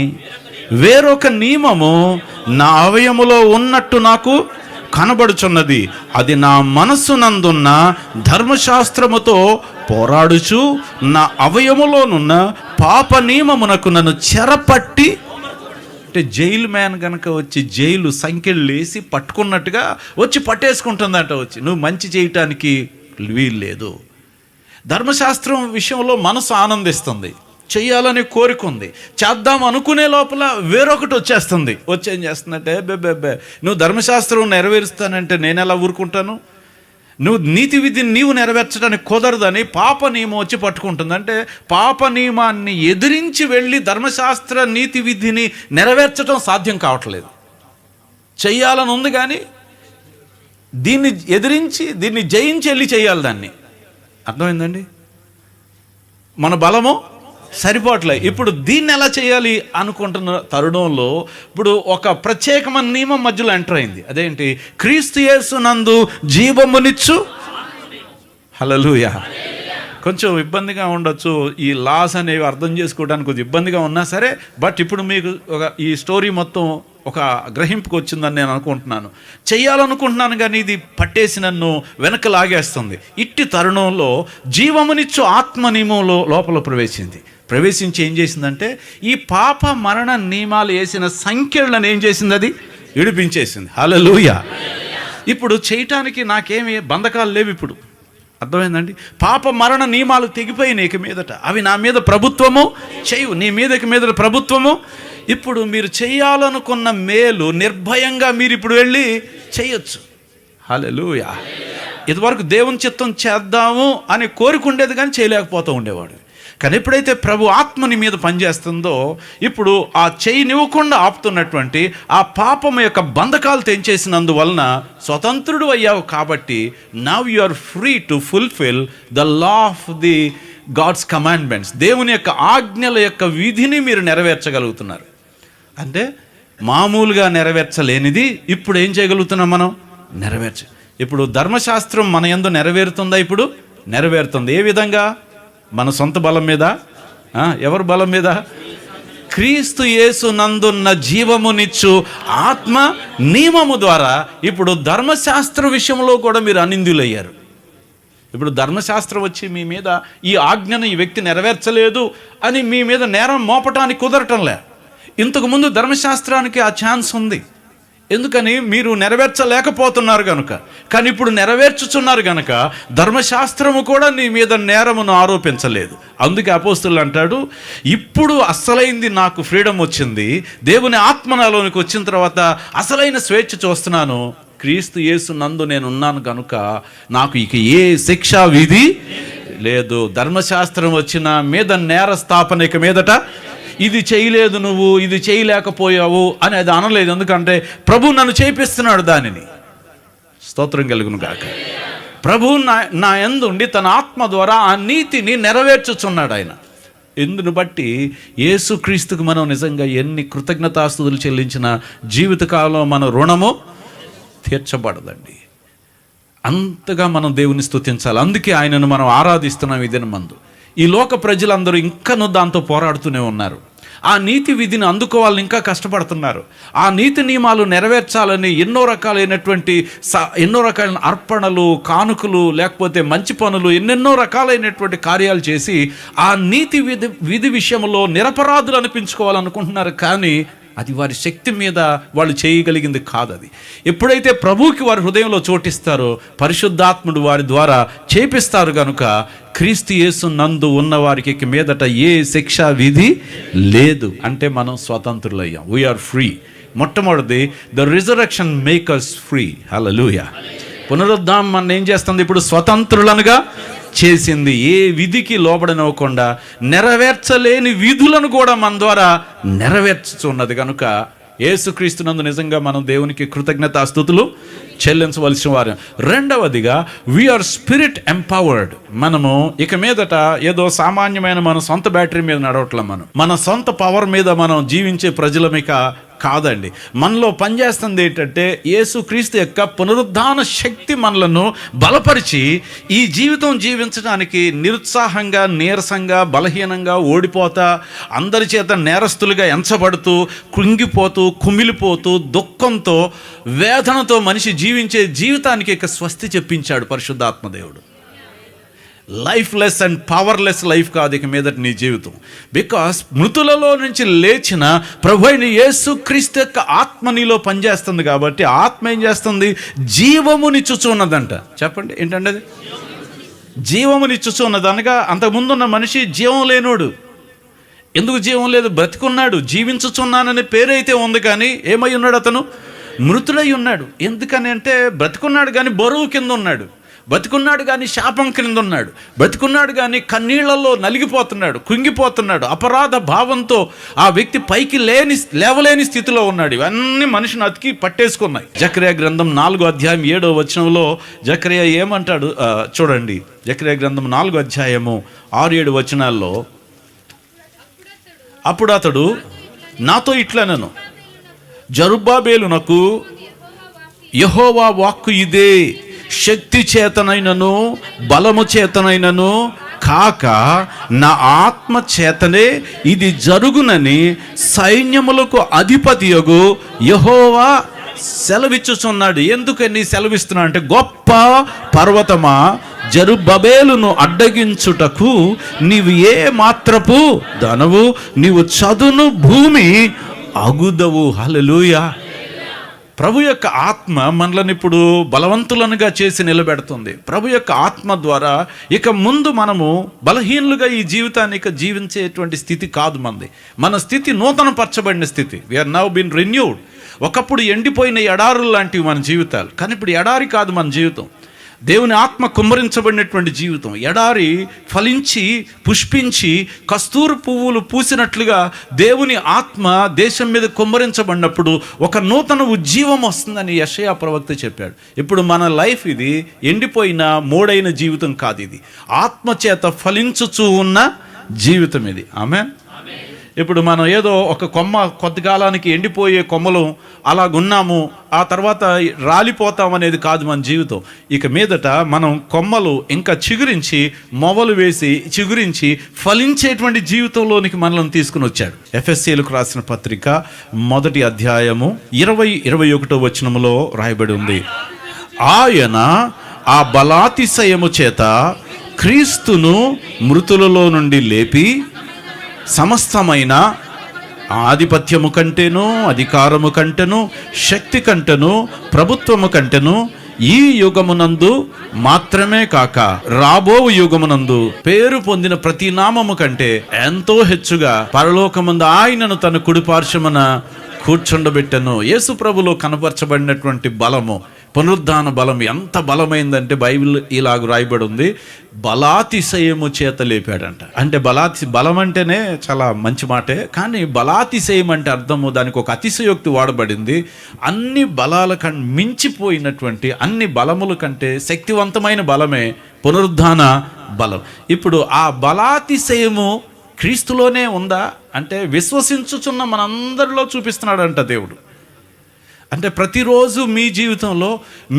Speaker 1: వేరొక నియమము నా అవయములో ఉన్నట్టు నాకు కనబడుచున్నది, అది నా మనస్సునందున్న ధర్మశాస్త్రముతో పోరాడుచు నా అవయములోనున్న పాప నియమమునకు నన్ను చెరపట్టి, అంటే జైలు మ్యాన్ కనుక వచ్చి జైలు సంఖ్యలు వేసి పట్టుకున్నట్టుగా వచ్చి పట్టేసుకుంటుందంట. వచ్చి నువ్వు మంచి చేయటానికి వీలు లేదు. ధర్మశాస్త్రం విషయంలో మనసు ఆనందిస్తుంది, చెయ్యాలని కోరిక ఉంది, చేద్దాం అనుకునే లోపల వేరొకటి వచ్చేస్తుంది. వచ్చి ఏం చేస్తుందంటే, బెబ్బెబ్బే నువ్వు ధర్మశాస్త్రం నెరవేరుస్తానంటే నేను ఎలా ఊరుకుంటాను, నువ్వు నీతి విధిని నీవు నెరవేర్చడానికి కుదరదని పాప నియమం వచ్చి పట్టుకుంటుంది. అంటే పాప నియమాన్ని ఎదిరించి వెళ్ళి ధర్మశాస్త్ర నీతి విధిని నెరవేర్చడం సాధ్యం కావట్లేదు. చెయ్యాలని ఉంది కానీ దీన్ని ఎదిరించి దీన్ని జయించి వెళ్ళి చేయాలి. దాన్ని అర్థమైందండి? మన బలము సరిపోవట్లే. ఇప్పుడు దీన్ని ఎలా చేయాలి అనుకుంటున్న తరుణంలో ఇప్పుడు ఒక ప్రత్యేకమైన నియమం మధ్యలో ఎంటర్ అయింది. అదేంటి? క్రీస్తు యేసునందు జీవమునిచ్చు. హల్లెలూయా. కొంచెం ఇబ్బందిగా ఉండొచ్చు ఈ లాస్ అనేవి అర్థం చేసుకోవడానికి, కొద్దిగా ఇబ్బందిగా ఉన్నా సరే, బట్ ఇప్పుడు మీకు ఈ స్టోరీ మొత్తం ఒక గ్రహింపుకి వచ్చిందని నేను అనుకుంటున్నాను. చెయ్యాలనుకుంటున్నాను కానీ ఇది పట్టేసి నన్ను వెనక లాగేస్తుంది. ఇట్టి తరుణంలో జీవమునిచ్చు ఆత్మ నియమంలో లోపల ప్రవేశించి ఏం చేసిందంటే, ఈ పాప మరణ నియమాలు వేసిన సంఖ్యలను ఏం చేసింది? అది విడిపించేసింది. హల్లెలూయా. ఇప్పుడు చేయటానికి నాకేమి బంధకాలు లేవు. ఇప్పుడు అర్థమైందండి? పాప మరణ నియమాలు తెగిపోయినాయి. ఇక మీదట అవి నా మీద ప్రభుత్వము చేయు, నీ మీదట ప్రభుత్వము. ఇప్పుడు మీరు చేయాలనుకున్న మేలు నిర్భయంగా మీరు ఇప్పుడు వెళ్ళి చేయొచ్చు. హల్లెలూయా. ఇదివరకు దేవుని చిత్తం చేద్దాము అని కోరుకుండేది కానీ చేయలేకపోతూ ఉండేవాడు. కానీ ఎప్పుడైతే ప్రభు ఆత్మని మీద పనిచేస్తుందో, ఇప్పుడు ఆ చేయనివ్వకుండా ఆపుతున్నటువంటి ఆ పాపం యొక్క బంధకాలు తెంచేసినందువలన స్వతంత్రుడు అయ్యావు. కాబట్టి now you are free to fulfil the law of the God's commandments. దేవుని యొక్క ఆజ్ఞల యొక్క విధిని మీరు నెరవేర్చగలుగుతున్నారు. అంటే మామూలుగా నెరవేర్చలేనిది ఇప్పుడు ఏం చేయగలుగుతున్నాం మనం? ఇప్పుడు ధర్మశాస్త్రం మన యందు నెరవేరుతుందా? ఇప్పుడు నెరవేరుతుంది. ఏ విధంగా? మన సొంత బలం మీద. ఎవరి బలం మీద? క్రీస్తు యేసు నందున్న జీవమునిచ్చు ఆత్మ నియమము ద్వారా ఇప్పుడు ధర్మశాస్త్ర విషయంలో కూడా మీరు అనిందులయ్యారు. ఇప్పుడు ధర్మశాస్త్రం వచ్చి మీ మీద ఈ ఆజ్ఞను ఈ వ్యక్తి నెరవేర్చలేదు అని మీ మీద నేరం మోపటానికి కుదరటంలే. ఇంతకుముందు ధర్మశాస్త్రానికి ఆ ఛాన్స్ ఉంది. ఎందుకని? మీరు నెరవేర్చలేకపోతున్నారు కనుక. కానీ ఇప్పుడు నెరవేర్చుచున్నారు కనుక ధర్మశాస్త్రము కూడా నీ మీద నేరమును ఆరోపించలేదు. అందుకే అపోస్తులు అంటాడు, ఇప్పుడు అసలైంది నాకు ఫ్రీడమ్ వచ్చింది, దేవుని ఆత్మ నాలోనికి వచ్చిన తర్వాత అసలైన స్వేచ్ఛ చూస్తున్నాను. క్రీస్తు యేసు నందు నేను ఉన్నాను కనుక నాకు ఇక ఏ శిక్షా విధి లేదు. ధర్మశాస్త్రం వచ్చిన మీద నేర స్థాపన ఇక మీదట ఇది చేయలేదు, నువ్వు ఇది చేయలేకపోయావు అని అది అనలేదు. ఎందుకంటే ప్రభు నన్ను చేపిస్తున్నాడు దానిని. స్తోత్రం కలుగును గాక. ప్రభు నా యందుండి తన ఆత్మ ద్వారా ఆ నీతిని నెరవేర్చుచున్నాడు ఆయన. ఇందును బట్టి యేసుక్రీస్తుకు మనం నిజంగా ఎన్ని కృతజ్ఞతాస్తుతులు చెల్లించిన జీవితకాలంలో మన రుణము తీర్చబడదండి. అంతగా మనం దేవుని స్తుతించాలి. అందుకే ఆయనను మనం ఆరాధిస్తున్నాం. ఈ దినమందు ఈ లోక ప్రజలందరూ ఇంకనూ దాంతో పోరాడుతూనే ఉన్నారు. ఆ నీతి విధిని అందుకోవాలని ఇంకా కష్టపడుతున్నారు. ఆ నీతి నియమాలు నెరవేర్చాలని ఎన్నో రకాలైన అర్పణలు, కానుకలు, లేకపోతే మంచి పనులు, ఎన్నెన్నో రకాలైనటువంటి కార్యాలు చేసి ఆ నీతి విధి విషయంలో నిరపరాధులు అనిపించుకోవాలనుకుంటున్నారు. కానీ అది వారి శక్తి మీద వాళ్ళు చేయగలిగింది కాదు. అది ఎప్పుడైతే ప్రభువుకి వారి హృదయంలో చోటిస్తారో పరిశుద్ధాత్ముడు వారి ద్వారా చేపిస్తారు. కనుక క్రీస్తు యేసు నందు ఉన్న వారికి ఇక మీదట ఏ శిక్షా విధి లేదు. అంటే మనం స్వతంత్రులయ్యాం. We are. మొట్టమొదటిది, the resurrection make us free. Hallelujah. పునరుద్ధానం మనం ఏం చేస్తుంది? ఇప్పుడు స్వతంత్రులనుగా చేసింది. ఏ విధికి లోబడనివ్వకుండా నెరవేర్చలేని విధులను కూడా మన ద్వారా నెరవేర్చుచున్నది. కనుక యేసుక్రీస్తునందు నిజంగా మనం దేవునికి కృతజ్ఞతాస్తుతులు చెల్లించవలసిన వారు. రెండవదిగా, వీఆర్ స్పిరిట్ ఎంపవర్డ్. మనము ఇక మీదట ఏదో సామాన్యమైన మన సొంత బ్యాటరీ మీద నడవట్లం. మన సొంత పవర్ మీద మనం జీవించే ప్రజలమిక కాదండి. మనలో పనిచేస్తుంది ఏంటంటే యేసుక్రీస్తు యొక్క పునరుద్ధాన శక్తి మనలను బలపరిచి ఈ జీవితం జీవించడానికి నిరుత్సాహంగా, నీరసంగా, బలహీనంగా, ఓడిపోతా, అందరి చేత నేరస్తులుగా ఎంచబడుతూ, కృంగిపోతూ, కుమిలిపోతూ, దుఃఖంతో, వేదనతో మనిషి జీవించే జీవితానికి ఇక స్వస్తి చెప్పించాడు పరిశుద్ధాత్మ దేవుడు. లైఫ్లెస్ అండ్ పవర్లెస్ లైఫ్ కాదు ఇక మీదట నీ జీవితం. బికాస్ మృతులలో నుంచి లేచిన ప్రభువైన యేసుక్రీస్తు యొక్క ఆత్మ నీలో పనిచేస్తుంది కాబట్టి ఆత్మ ఏం చేస్తుంది? జీవమునిచ్చుచున్నదంట. చెప్పండి ఏంటంటే అది? జీవమునిచ్చుచున్నది అనగా అంతకుముందున్న మనిషి జీవం లేనోడు. ఎందుకు జీవం లేదు? బ్రతికున్నాడు, జీవించుచున్నాననే పేరైతే ఉంది, కానీ ఏమై ఉన్నాడు? అతను మృతుడై ఉన్నాడు. ఎందుకని అంటే బ్రతికున్నాడు కానీ బరువు కింద ఉన్నాడు, బతికున్నాడు కానీ శాపం క్రింద ఉన్నాడు, బతికున్నాడు కానీ కన్నీళ్లలో నలిగిపోతున్నాడు, కృంగిపోతున్నాడు, అపరాధ భావంతో ఆ వ్యక్తి పైకి లేవలేని స్థితిలో ఉన్నాడు. ఇవన్నీ మనిషిని అతికి పట్టేసుకున్నాయి. జకర్యా గ్రంథం 4వ అధ్యాయం 7వ వచనంలో జకర్యా ఏమంటాడు చూడండి. జకర్యా గ్రంథం 4వ అధ్యాయము 6-7 వచనాల్లో, అప్పుడు అతడు నాతో ఇట్లనెను, జరుబ్బాబేలునకు యెహోవా వాక్కు ఇదే, శక్తి చేతనైనను బలము చేతనైనను కాక నా ఆత్మ చేతనే ఇది జరుగునని సైన్యములకు అధిపతియగు యెహోవా సెలవిచ్చుచున్నాడు. ఎందుకని సెలవిస్తున్నా అంటే, గొప్ప పర్వతమా, జరుబ్బబేలును అడ్డగించుటకు నీవు ఏ మాత్రపు దానవు, నీవు చదును భూమి అగుదవు. హల్లెలూయా. ప్రభు యొక్క ఆత్మ మనల్ని ఇప్పుడు బలవంతులనుగా చేసి నిలబెడుతుంది. ప్రభు యొక్క ఆత్మ ద్వారా ఇక ముందు మనము బలహీనులుగా ఈ జీవితాన్ని ఇక జీవించేటువంటి స్థితి కాదు మనది. మన స్థితి నూతన పరచబడిన స్థితి. We are now been renewed. ఒకప్పుడు ఎండిపోయిన ఎడారులు లాంటివి మన జీవితాలు, కానీ ఇప్పుడు ఎడారి కాదు మన జీవితం. దేవుని ఆత్మ కుమ్మరించబడినటువంటి జీవితం. ఎడారి ఫలించి పుష్పించి కస్తూరి పువ్వులు పూసినట్లుగా దేవుని ఆత్మ దేశం మీద కుమ్మరించబడినప్పుడు ఒక నూతన ఉజ్జీవం వస్తుందని యెషయా ప్రవక్త చెప్పాడు. ఇప్పుడు మన లైఫ్ ఇది ఎండిపోయిన మోడైన జీవితం కాదు, ఇది ఆత్మచేత ఫలించుచూ ఉన్న జీవితం ఇది. ఆమేన్. ఇప్పుడు మనం ఏదో ఒక కొమ్మ కొద్ది కాలానికి ఎండిపోయే కొమ్మలు అలాగున్నాము, ఆ తర్వాత రాలిపోతాం అనేది కాదు మన జీవితం. ఇక మీదట మనం కొమ్మలు ఇంకా చిగురించి, మొవలు వేసి చిగురించి ఫలించేటువంటి జీవితంలోనికి మనల్ని తీసుకుని వచ్చాడు. ఎఫెసీయులకు రాసిన పత్రిక 1వ అధ్యాయము 20-21 వచనములో రాయబడి ఉంది, ఆయన ఆ బలాతిశయము చేత క్రీస్తును మృతులలో నుండి లేపి సమస్తమైన ఆధిపత్యము కంటేను, అధికారము కంటేను, శక్తి కంటేను, ప్రభుత్వము కంటేను ఈ యుగమునందు మాత్రమే కాక రాబో యుగమునందు పేరు పొందిన ప్రతి నామము కంటే ఎంతో హెచ్చుగా పరలోకమందు ఆయనను తన కుడిపార్శ్వమున కూర్చుండబెట్టెను. యేసు ప్రభులో కనపరచబడినటువంటి బలము, పునరుద్ధాన బలం ఎంత బలమైందంటే బైబిల్ ఇలాగ రాయబడి ఉంది, బలాతిశయము చేత లేపాడంట. అంటే బలం అంటేనే చాలా మంచి మాటే, కానీ బలాతిశయం అంటే అర్థము, దానికి ఒక అతిశయోక్తి వాడబడింది. అన్ని బలాల మించిపోయినటువంటి, అన్ని బలముల కంటే శక్తివంతమైన బలమే పునరుద్ధాన బలం. ఇప్పుడు ఆ బలాతిశయము క్రీస్తులోనే ఉందా అంటే విశ్వసించుచున్న మనందరిలో చూపిస్తున్నాడంట దేవుడు. అంటే ప్రతిరోజు మీ జీవితంలో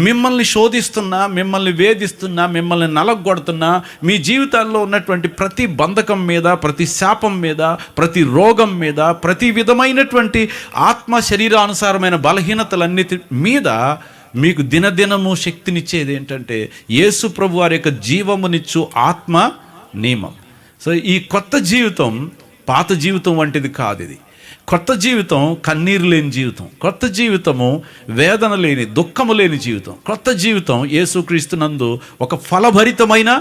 Speaker 1: మిమ్మల్ని శోధిస్తున్నా, మిమ్మల్ని వేధిస్తున్నా, మిమ్మల్ని నలగొడుతున్నా, మీ జీవితాల్లో ఉన్నటువంటి ప్రతి బంధకం మీద, ప్రతి శాపం మీద, ప్రతి రోగం మీద, ప్రతి విధమైనటువంటి ఆత్మ శరీరానుసారమైన బలహీనతలన్నిటి మీద మీకు దినదినము శక్తినిచ్చేది ఏంటంటే యేసు ప్రభు వారి యొక్క జీవమునిచ్చు ఆత్మ నియమం. సో ఈ కొత్త జీవితం పాత జీవితం వంటిది కాదు. ఇది కొత్త జీవితం కన్నీరు లేని జీవితం, కొత్త జీవితము వేదన లేని, దుఃఖము లేని జీవితం, కొత్త జీవితం యేసుక్రీస్తునందు ఒక ఫలభరితమైన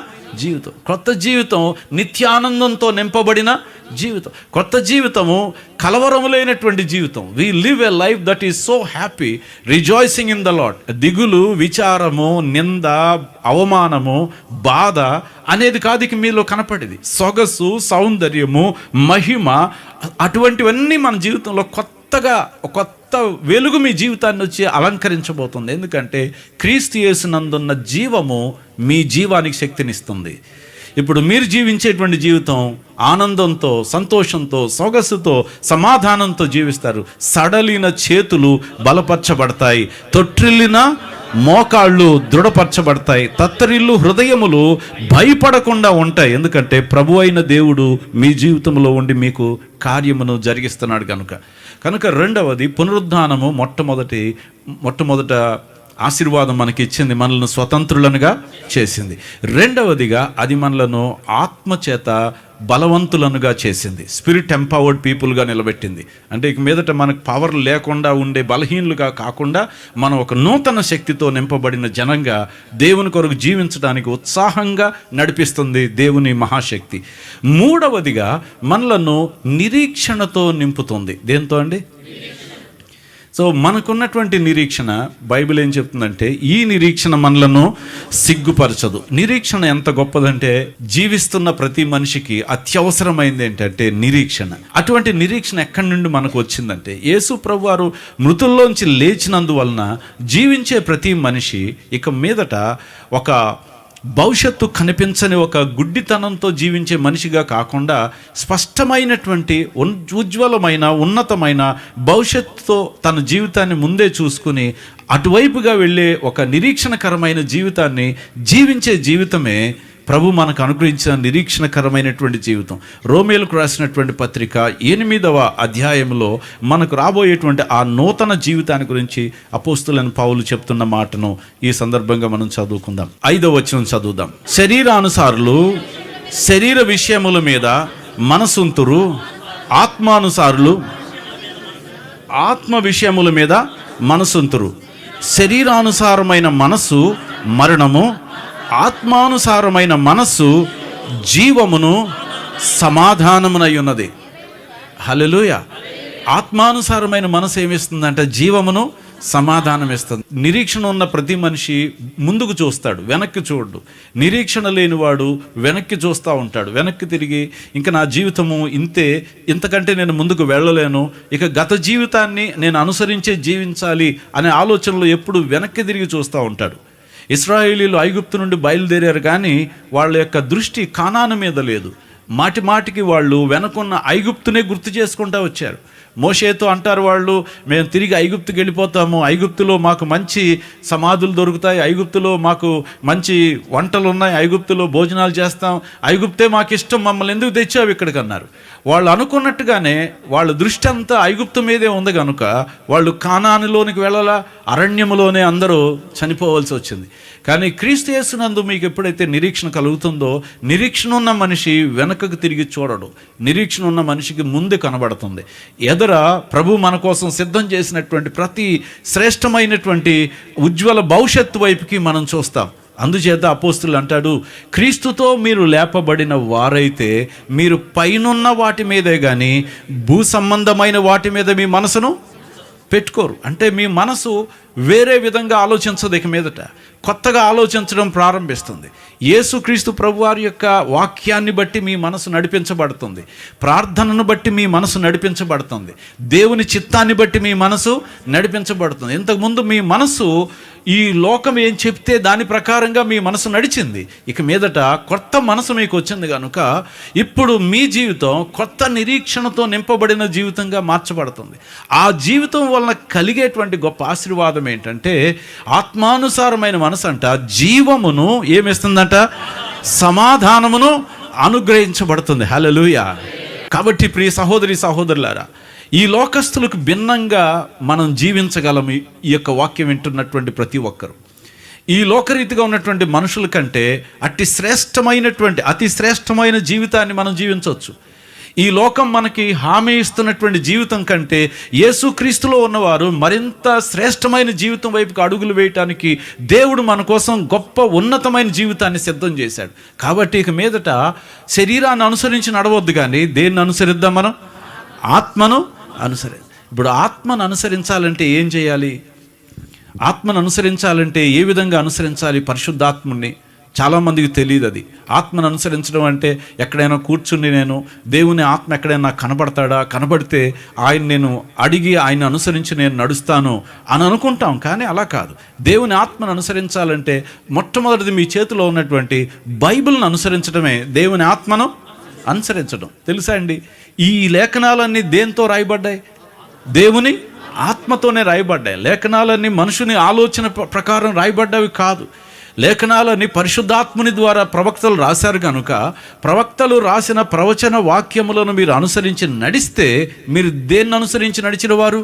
Speaker 1: జీవితం, కొత్త జీవితం నిత్యానందంతో నింపబడిన జీవితం, కొత్త జీవితము కలవరము లేనటువంటి జీవితం. We live a life that is so happy, rejoicing in the Lord. దిగులు, విచారము, నింద, అవమానము, బాధ అనేది కాదు ఇక మీలో కనపడేది. సొగసు, సౌందర్యము, మహిమ, అటువంటివన్నీ మన జీవితంలో కొత్తగా కొత్త వెలుగు మీ జీవితాన్ని వచ్చి అలంకరించబోతుంది. ఎందుకంటే క్రీస్తు యేసునందున్న జీవము మీ జీవానికి శక్తినిస్తుంది. ఇప్పుడు మీరు జీవించేటువంటి జీవితం ఆనందంతో, సంతోషంతో, సొగసుతో, సమాధానంతో జీవిస్తారు. సడలిన చేతులు బలపరచబడతాయి, తొట్టిల్లిన మోకాళ్ళు దృఢపరచబడతాయి, తత్తరిల్లు హృదయములు భయపడకుండా ఉంటాయి. ఎందుకంటే ప్రభు అయిన దేవుడు మీ జీవితంలో ఉండి మీకు కార్యమును జరిగిస్తున్నాడు కనుక రెండవది పునరుద్ధానము మొట్టమొదట ఆశీర్వాదం మనకి ఇచ్చింది, మనల్ని స్వతంత్రులనుగా చేసింది. రెండవదిగా అది మనలను ఆత్మచేత బలవంతులనుగా చేసింది, స్పిరిట్ ఎంపవర్డ్ పీపుల్గా నిలబెట్టింది. అంటే ఇక మీదట మనకు పవర్ లేకుండా ఉండే బలహీనులుగా కాకుండా మనం ఒక నూతన శక్తితో నింపబడిన జనంగా దేవుని కొరకు జీవించడానికి ఉత్సాహంగా నడిపిస్తుంది దేవుని మహాశక్తి. మూడవదిగా మనలను నిరీక్షణతో నింపుతుంది. దేంతో అండి? సో మనకున్నటువంటి నిరీక్షణ, బైబిల్ ఏం చెప్తుందంటే ఈ నిరీక్షణ మనలను సిగ్గుపరచదు. నిరీక్షణ ఎంత గొప్పదంటే జీవిస్తున్న ప్రతి మనిషికి అత్యవసరమైంది ఏంటంటే నిరీక్షణ. అటువంటి నిరీక్షణ ఎక్కడి నుండి మనకు వచ్చిందంటే యేసు ప్రభువారు మృతుల్లోంచి లేచినందువలన జీవించే ప్రతి మనిషి ఇక మీదట ఒక భవిష్యత్తు కనిపించని ఒక గుడ్డితనంతో జీవించే మనిషిగా కాకుండా స్పష్టమైనటువంటి ఉజ్వలమైన ఉన్నతమైన భవిష్యత్తుతో తన జీవితాన్ని ముందే చూసుకుని అటువైపుగా వెళ్ళే ఒక నిరీక్షణకరమైన జీవితాన్ని జీవించే జీవితమే ప్రభు మనకు అనుగ్రహించిన నిరీక్షణకరమైనటువంటి జీవితం. రోమీయులకు రాసినటువంటి పత్రిక 8వ అధ్యాయంలో మనకు రాబోయేటువంటి ఆ నూతన జీవితాన్ని గురించి అపోస్తులైన పౌలు చెప్తున్న మాటను ఈ సందర్భంగా మనం చదువుకుందాం. 5వ వచనం చదువుదాం. శరీరానుసారులు శరీర విషయముల మీద మనసుంతురు, ఆత్మానుసారులు ఆత్మ విషయముల మీద మనసుంతురు. శరీరానుసారమైన మనసు మరణము, ఆత్మానుసారమైన మనస్సు జీవమును సమాధానమునై ఉన్నది. హల్లెలూయా. ఆత్మానుసారమైన మనసు ఏమిస్తుందంటే జీవమును సమాధానం ఇస్తుంది. నిరీక్షణ ఉన్న ప్రతి మనిషి ముందుకు చూస్తాడు, వెనక్కి చూడు. నిరీక్షణ లేనివాడు వెనక్కి చూస్తూ ఉంటాడు. వెనక్కి తిరిగి ఇంకా నా జీవితము ఇంతే, ఇంతకంటే నేను ముందుకు వెళ్ళలేను, ఇక గత జీవితాన్ని నేను అనుసరించే జీవించాలి అనే ఆలోచనలో ఎప్పుడు వెనక్కి తిరిగి చూస్తూ ఉంటాడు. ఇశ్రాయేలీలు ఐగుప్తు నుండి బయలుదేరారు, కానీ వాళ్ళ యొక్క దృష్టి కానాను మీద లేదు. మాటికి వాళ్ళు వెనకున్న ఐగుప్తునే గుర్తు చేసుకుంటూ వచ్చారు. మోషేతో అంటారు వాళ్ళు, మేము తిరిగి ఐగుప్తుకి వెళ్ళిపోతాము, ఐగుప్తులో మాకు మంచి సమాధులు దొరుకుతాయి, ఐగుప్తులో మాకు మంచి వంటలు ఉన్నాయి, ఐగుప్తులో భోజనాలు చేస్తాం, ఐగుప్తే మాకు ఇష్టం, మమ్మల్ని ఎందుకు తెచ్చావు ఇక్కడికి అన్నారు. వాళ్ళు అనుకున్నట్టుగానే వాళ్ళ దృష్టి అంతా ఐగుప్తు మీదే ఉంది కనుక వాళ్ళు కానానులోనికి వెళ్ళాలా, అరణ్యములోనే అందరూ చనిపోవాల్సి వచ్చింది. కానీ క్రీస్తు యేసునందు మీకు ఎప్పుడైతే నిరీక్షణ కలుగుతుందో, నిరీక్షణ ఉన్న మనిషి వెనకకు తిరిగి చూడడు, నిరీక్షణ ఉన్న మనిషికి ముందు కనబడుతుంది. ఎదర ప్రభు మన కోసం సిద్ధం చేసినటువంటి ప్రతి శ్రేష్టమైనటువంటి ఉజ్వల భవిష్యత్తు వైపుకి మనం చూస్తాం. అందుచేత అపోస్తులు అంటాడు, క్రీస్తుతో మీరు లేపబడిన వారైతే మీరు పైనున్న వాటి మీదే కానీ భూ సంబంధమైన వాటి మీద మీ మనసును పెట్టుకోరు. అంటే మీ మనసు వేరే విధంగా ఆలోచించదు, ఇక మీదట కొత్తగా ఆలోచించడం ప్రారంభిస్తుంది. యేసుక్రీస్తు ప్రభువారి యొక్క వాక్యాన్ని బట్టి మీ మనసు నడిపించబడుతుంది, ప్రార్థనను బట్టి మీ మనసు నడిపించబడుతుంది, దేవుని చిత్తాన్ని బట్టి మీ మనసు నడిపించబడుతుంది. ఇంతకుముందు మీ మనసు ఈ లోకం ఏం చెప్తే దాని ప్రకారంగా మీ మనసు నడిచింది, ఇక మీదట కొత్త మనసు మీకు వచ్చింది కనుక ఇప్పుడు మీ జీవితం కొత్త నిరీక్షణతో నింపబడిన జీవితంగా మార్చబడుతుంది. ఆ జీవితం వలన కలిగేటువంటి గొప్ప ఆశీర్వాదం ఏంటంటే ఆత్మానుసారమైన మనసు అంట జీవమును ఏమిస్తుందంట, సమాధానమును అనుగ్రహించబడుతుంది. హల్లెలూయా. కాబట్టి ప్రియ సహోదరి సహోదరులారా, ఈ లోకస్తులకు భిన్నంగా మనం జీవించగలం. ఈ యొక్క వాక్యం వింటున్నటువంటి ప్రతి ఒక్కరు ఈ లోకరీతిగా ఉన్నటువంటి మనుషుల కంటే అతి శ్రేష్టమైన జీవితాన్ని మనం జీవించవచ్చు. ఈ లోకం మనకి హామీ ఇస్తున్నటువంటి జీవితం కంటే యేసుక్రీస్తులో ఉన్నవారు మరింత శ్రేష్టమైన జీవితం వైపుకి అడుగులు వేయటానికి దేవుడు మన కోసం గొప్ప ఉన్నతమైన జీవితాన్ని సిద్ధం చేశాడు. కాబట్టి ఇక మీదట శరీరాన్ని అనుసరించి నడవద్దు, కానీ దేన్ని అనుసరిద్దాం? మనం ఆత్మను ఇప్పుడు ఆత్మను అనుసరించాలంటే ఏం చేయాలి? ఆత్మను అనుసరించాలంటే ఏ విధంగా అనుసరించాలి? పరిశుద్ధాత్ముని చాలామందికి తెలియదు అది. ఆత్మను అనుసరించడం అంటే ఎక్కడైనా కూర్చుని నేను దేవుని ఆత్మ ఎక్కడైనా నాకు కనబడతాడా, కనబడితే ఆయన నేను అడిగి ఆయన అనుసరించి నేను నడుస్తాను అని అనుకుంటాం. కానీ అలా కాదు. దేవుని ఆత్మను అనుసరించాలంటే మొట్టమొదటిది మీ చేతిలో ఉన్నటువంటి బైబిల్ని అనుసరించడమే దేవుని ఆత్మను అనుసరించడం. తెలుసా అండి, ఈ లేఖనాలన్నీ దేంతో రాయబడ్డాయి? దేవుని ఆత్మతోనే రాయబడ్డాయి. లేఖనాలన్నీ మనుషుని ఆలోచన ప్రకారం రాయబడ్డవి కాదు. లేఖనాలన్నీ పరిశుద్ధాత్ముని ద్వారా ప్రవక్తలు రాశారు కనుక ప్రవక్తలు రాసిన ప్రవచన వాక్యములను మీరు అనుసరించి నడిస్తే మీరు దేన్ని అనుసరించి నడిచిన వారు?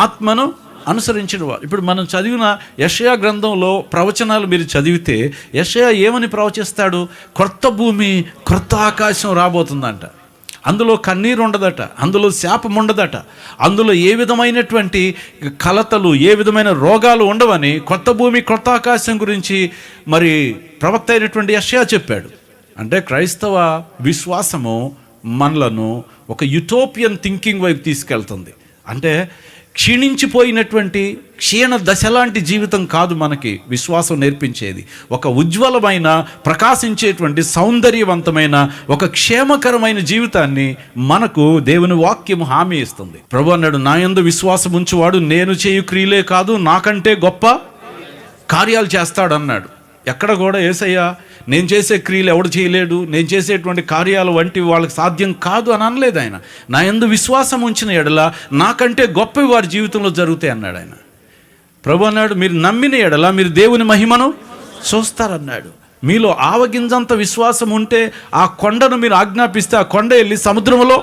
Speaker 1: ఆత్మను అనుసరించిన వారు. ఇప్పుడు మనం చదివిన యెషయా గ్రంథంలో ప్రవచనాలు మీరు చదివితే యెషయా ఏమని ప్రవచిస్తాడు? క్రొత్త భూమి, క్రొత్త ఆకాశం రాబోతుందంట. అందులో కన్నీరు ఉండదట, అందులో శాపం ఉండదట, అందులో ఏ విధమైనటువంటి కలతలు, ఏ విధమైన రోగాలు ఉండవని కొత్త భూమి, కొత్త ఆకాశం గురించి మరి ప్రవక్త అయినటువంటి యెషయా చెప్పాడు. అంటే క్రైస్తవ విశ్వాసము మనలను ఒక యుటోపియన్ థింకింగ్ వైపు తీసుకెళ్తుంది. అంటే క్షీణించిపోయినటువంటి క్షీణ దశలాంటి జీవితం కాదు మనకి విశ్వాసం నేర్పించేది. ఒక ఉజ్వలమైన, ప్రకాశించేటువంటి, సౌందర్యవంతమైన, ఒక క్షేమకరమైన జీవితాన్ని మనకు దేవుని వాక్యం హామీ ఇస్తుంది. ప్రభు అన్నాడు, నా యందు విశ్వాసం ఉంచువాడు నేను చేయు క్రియలే కాదు నాకంటే గొప్ప కార్యాలు చేస్తాడు అన్నాడు. ఎక్కడ కూడా యేసయ్య నేను చేసే క్రియలు ఎవడు చేయలేడు, నేను చేసేటువంటి కార్యాలు వంటివి వాళ్ళకి సాధ్యం కాదు అని అనలేదు ఆయన. నా యందు విశ్వాసం ఉంచిన ఎడల నాకంటే గొప్పవి వారి జీవితంలో జరుగుతాయి అన్నాడు ఆయన. ప్రభు అన్నాడు, మీరు నమ్మిన ఎడల మీరు దేవుని మహిమను చూస్తారన్నాడు. మీలో ఆవగింజంత విశ్వాసం ఉంటే ఆ కొండను మీరు ఆజ్ఞాపిస్తే ఆ కొండ వెళ్ళి సముద్రంలో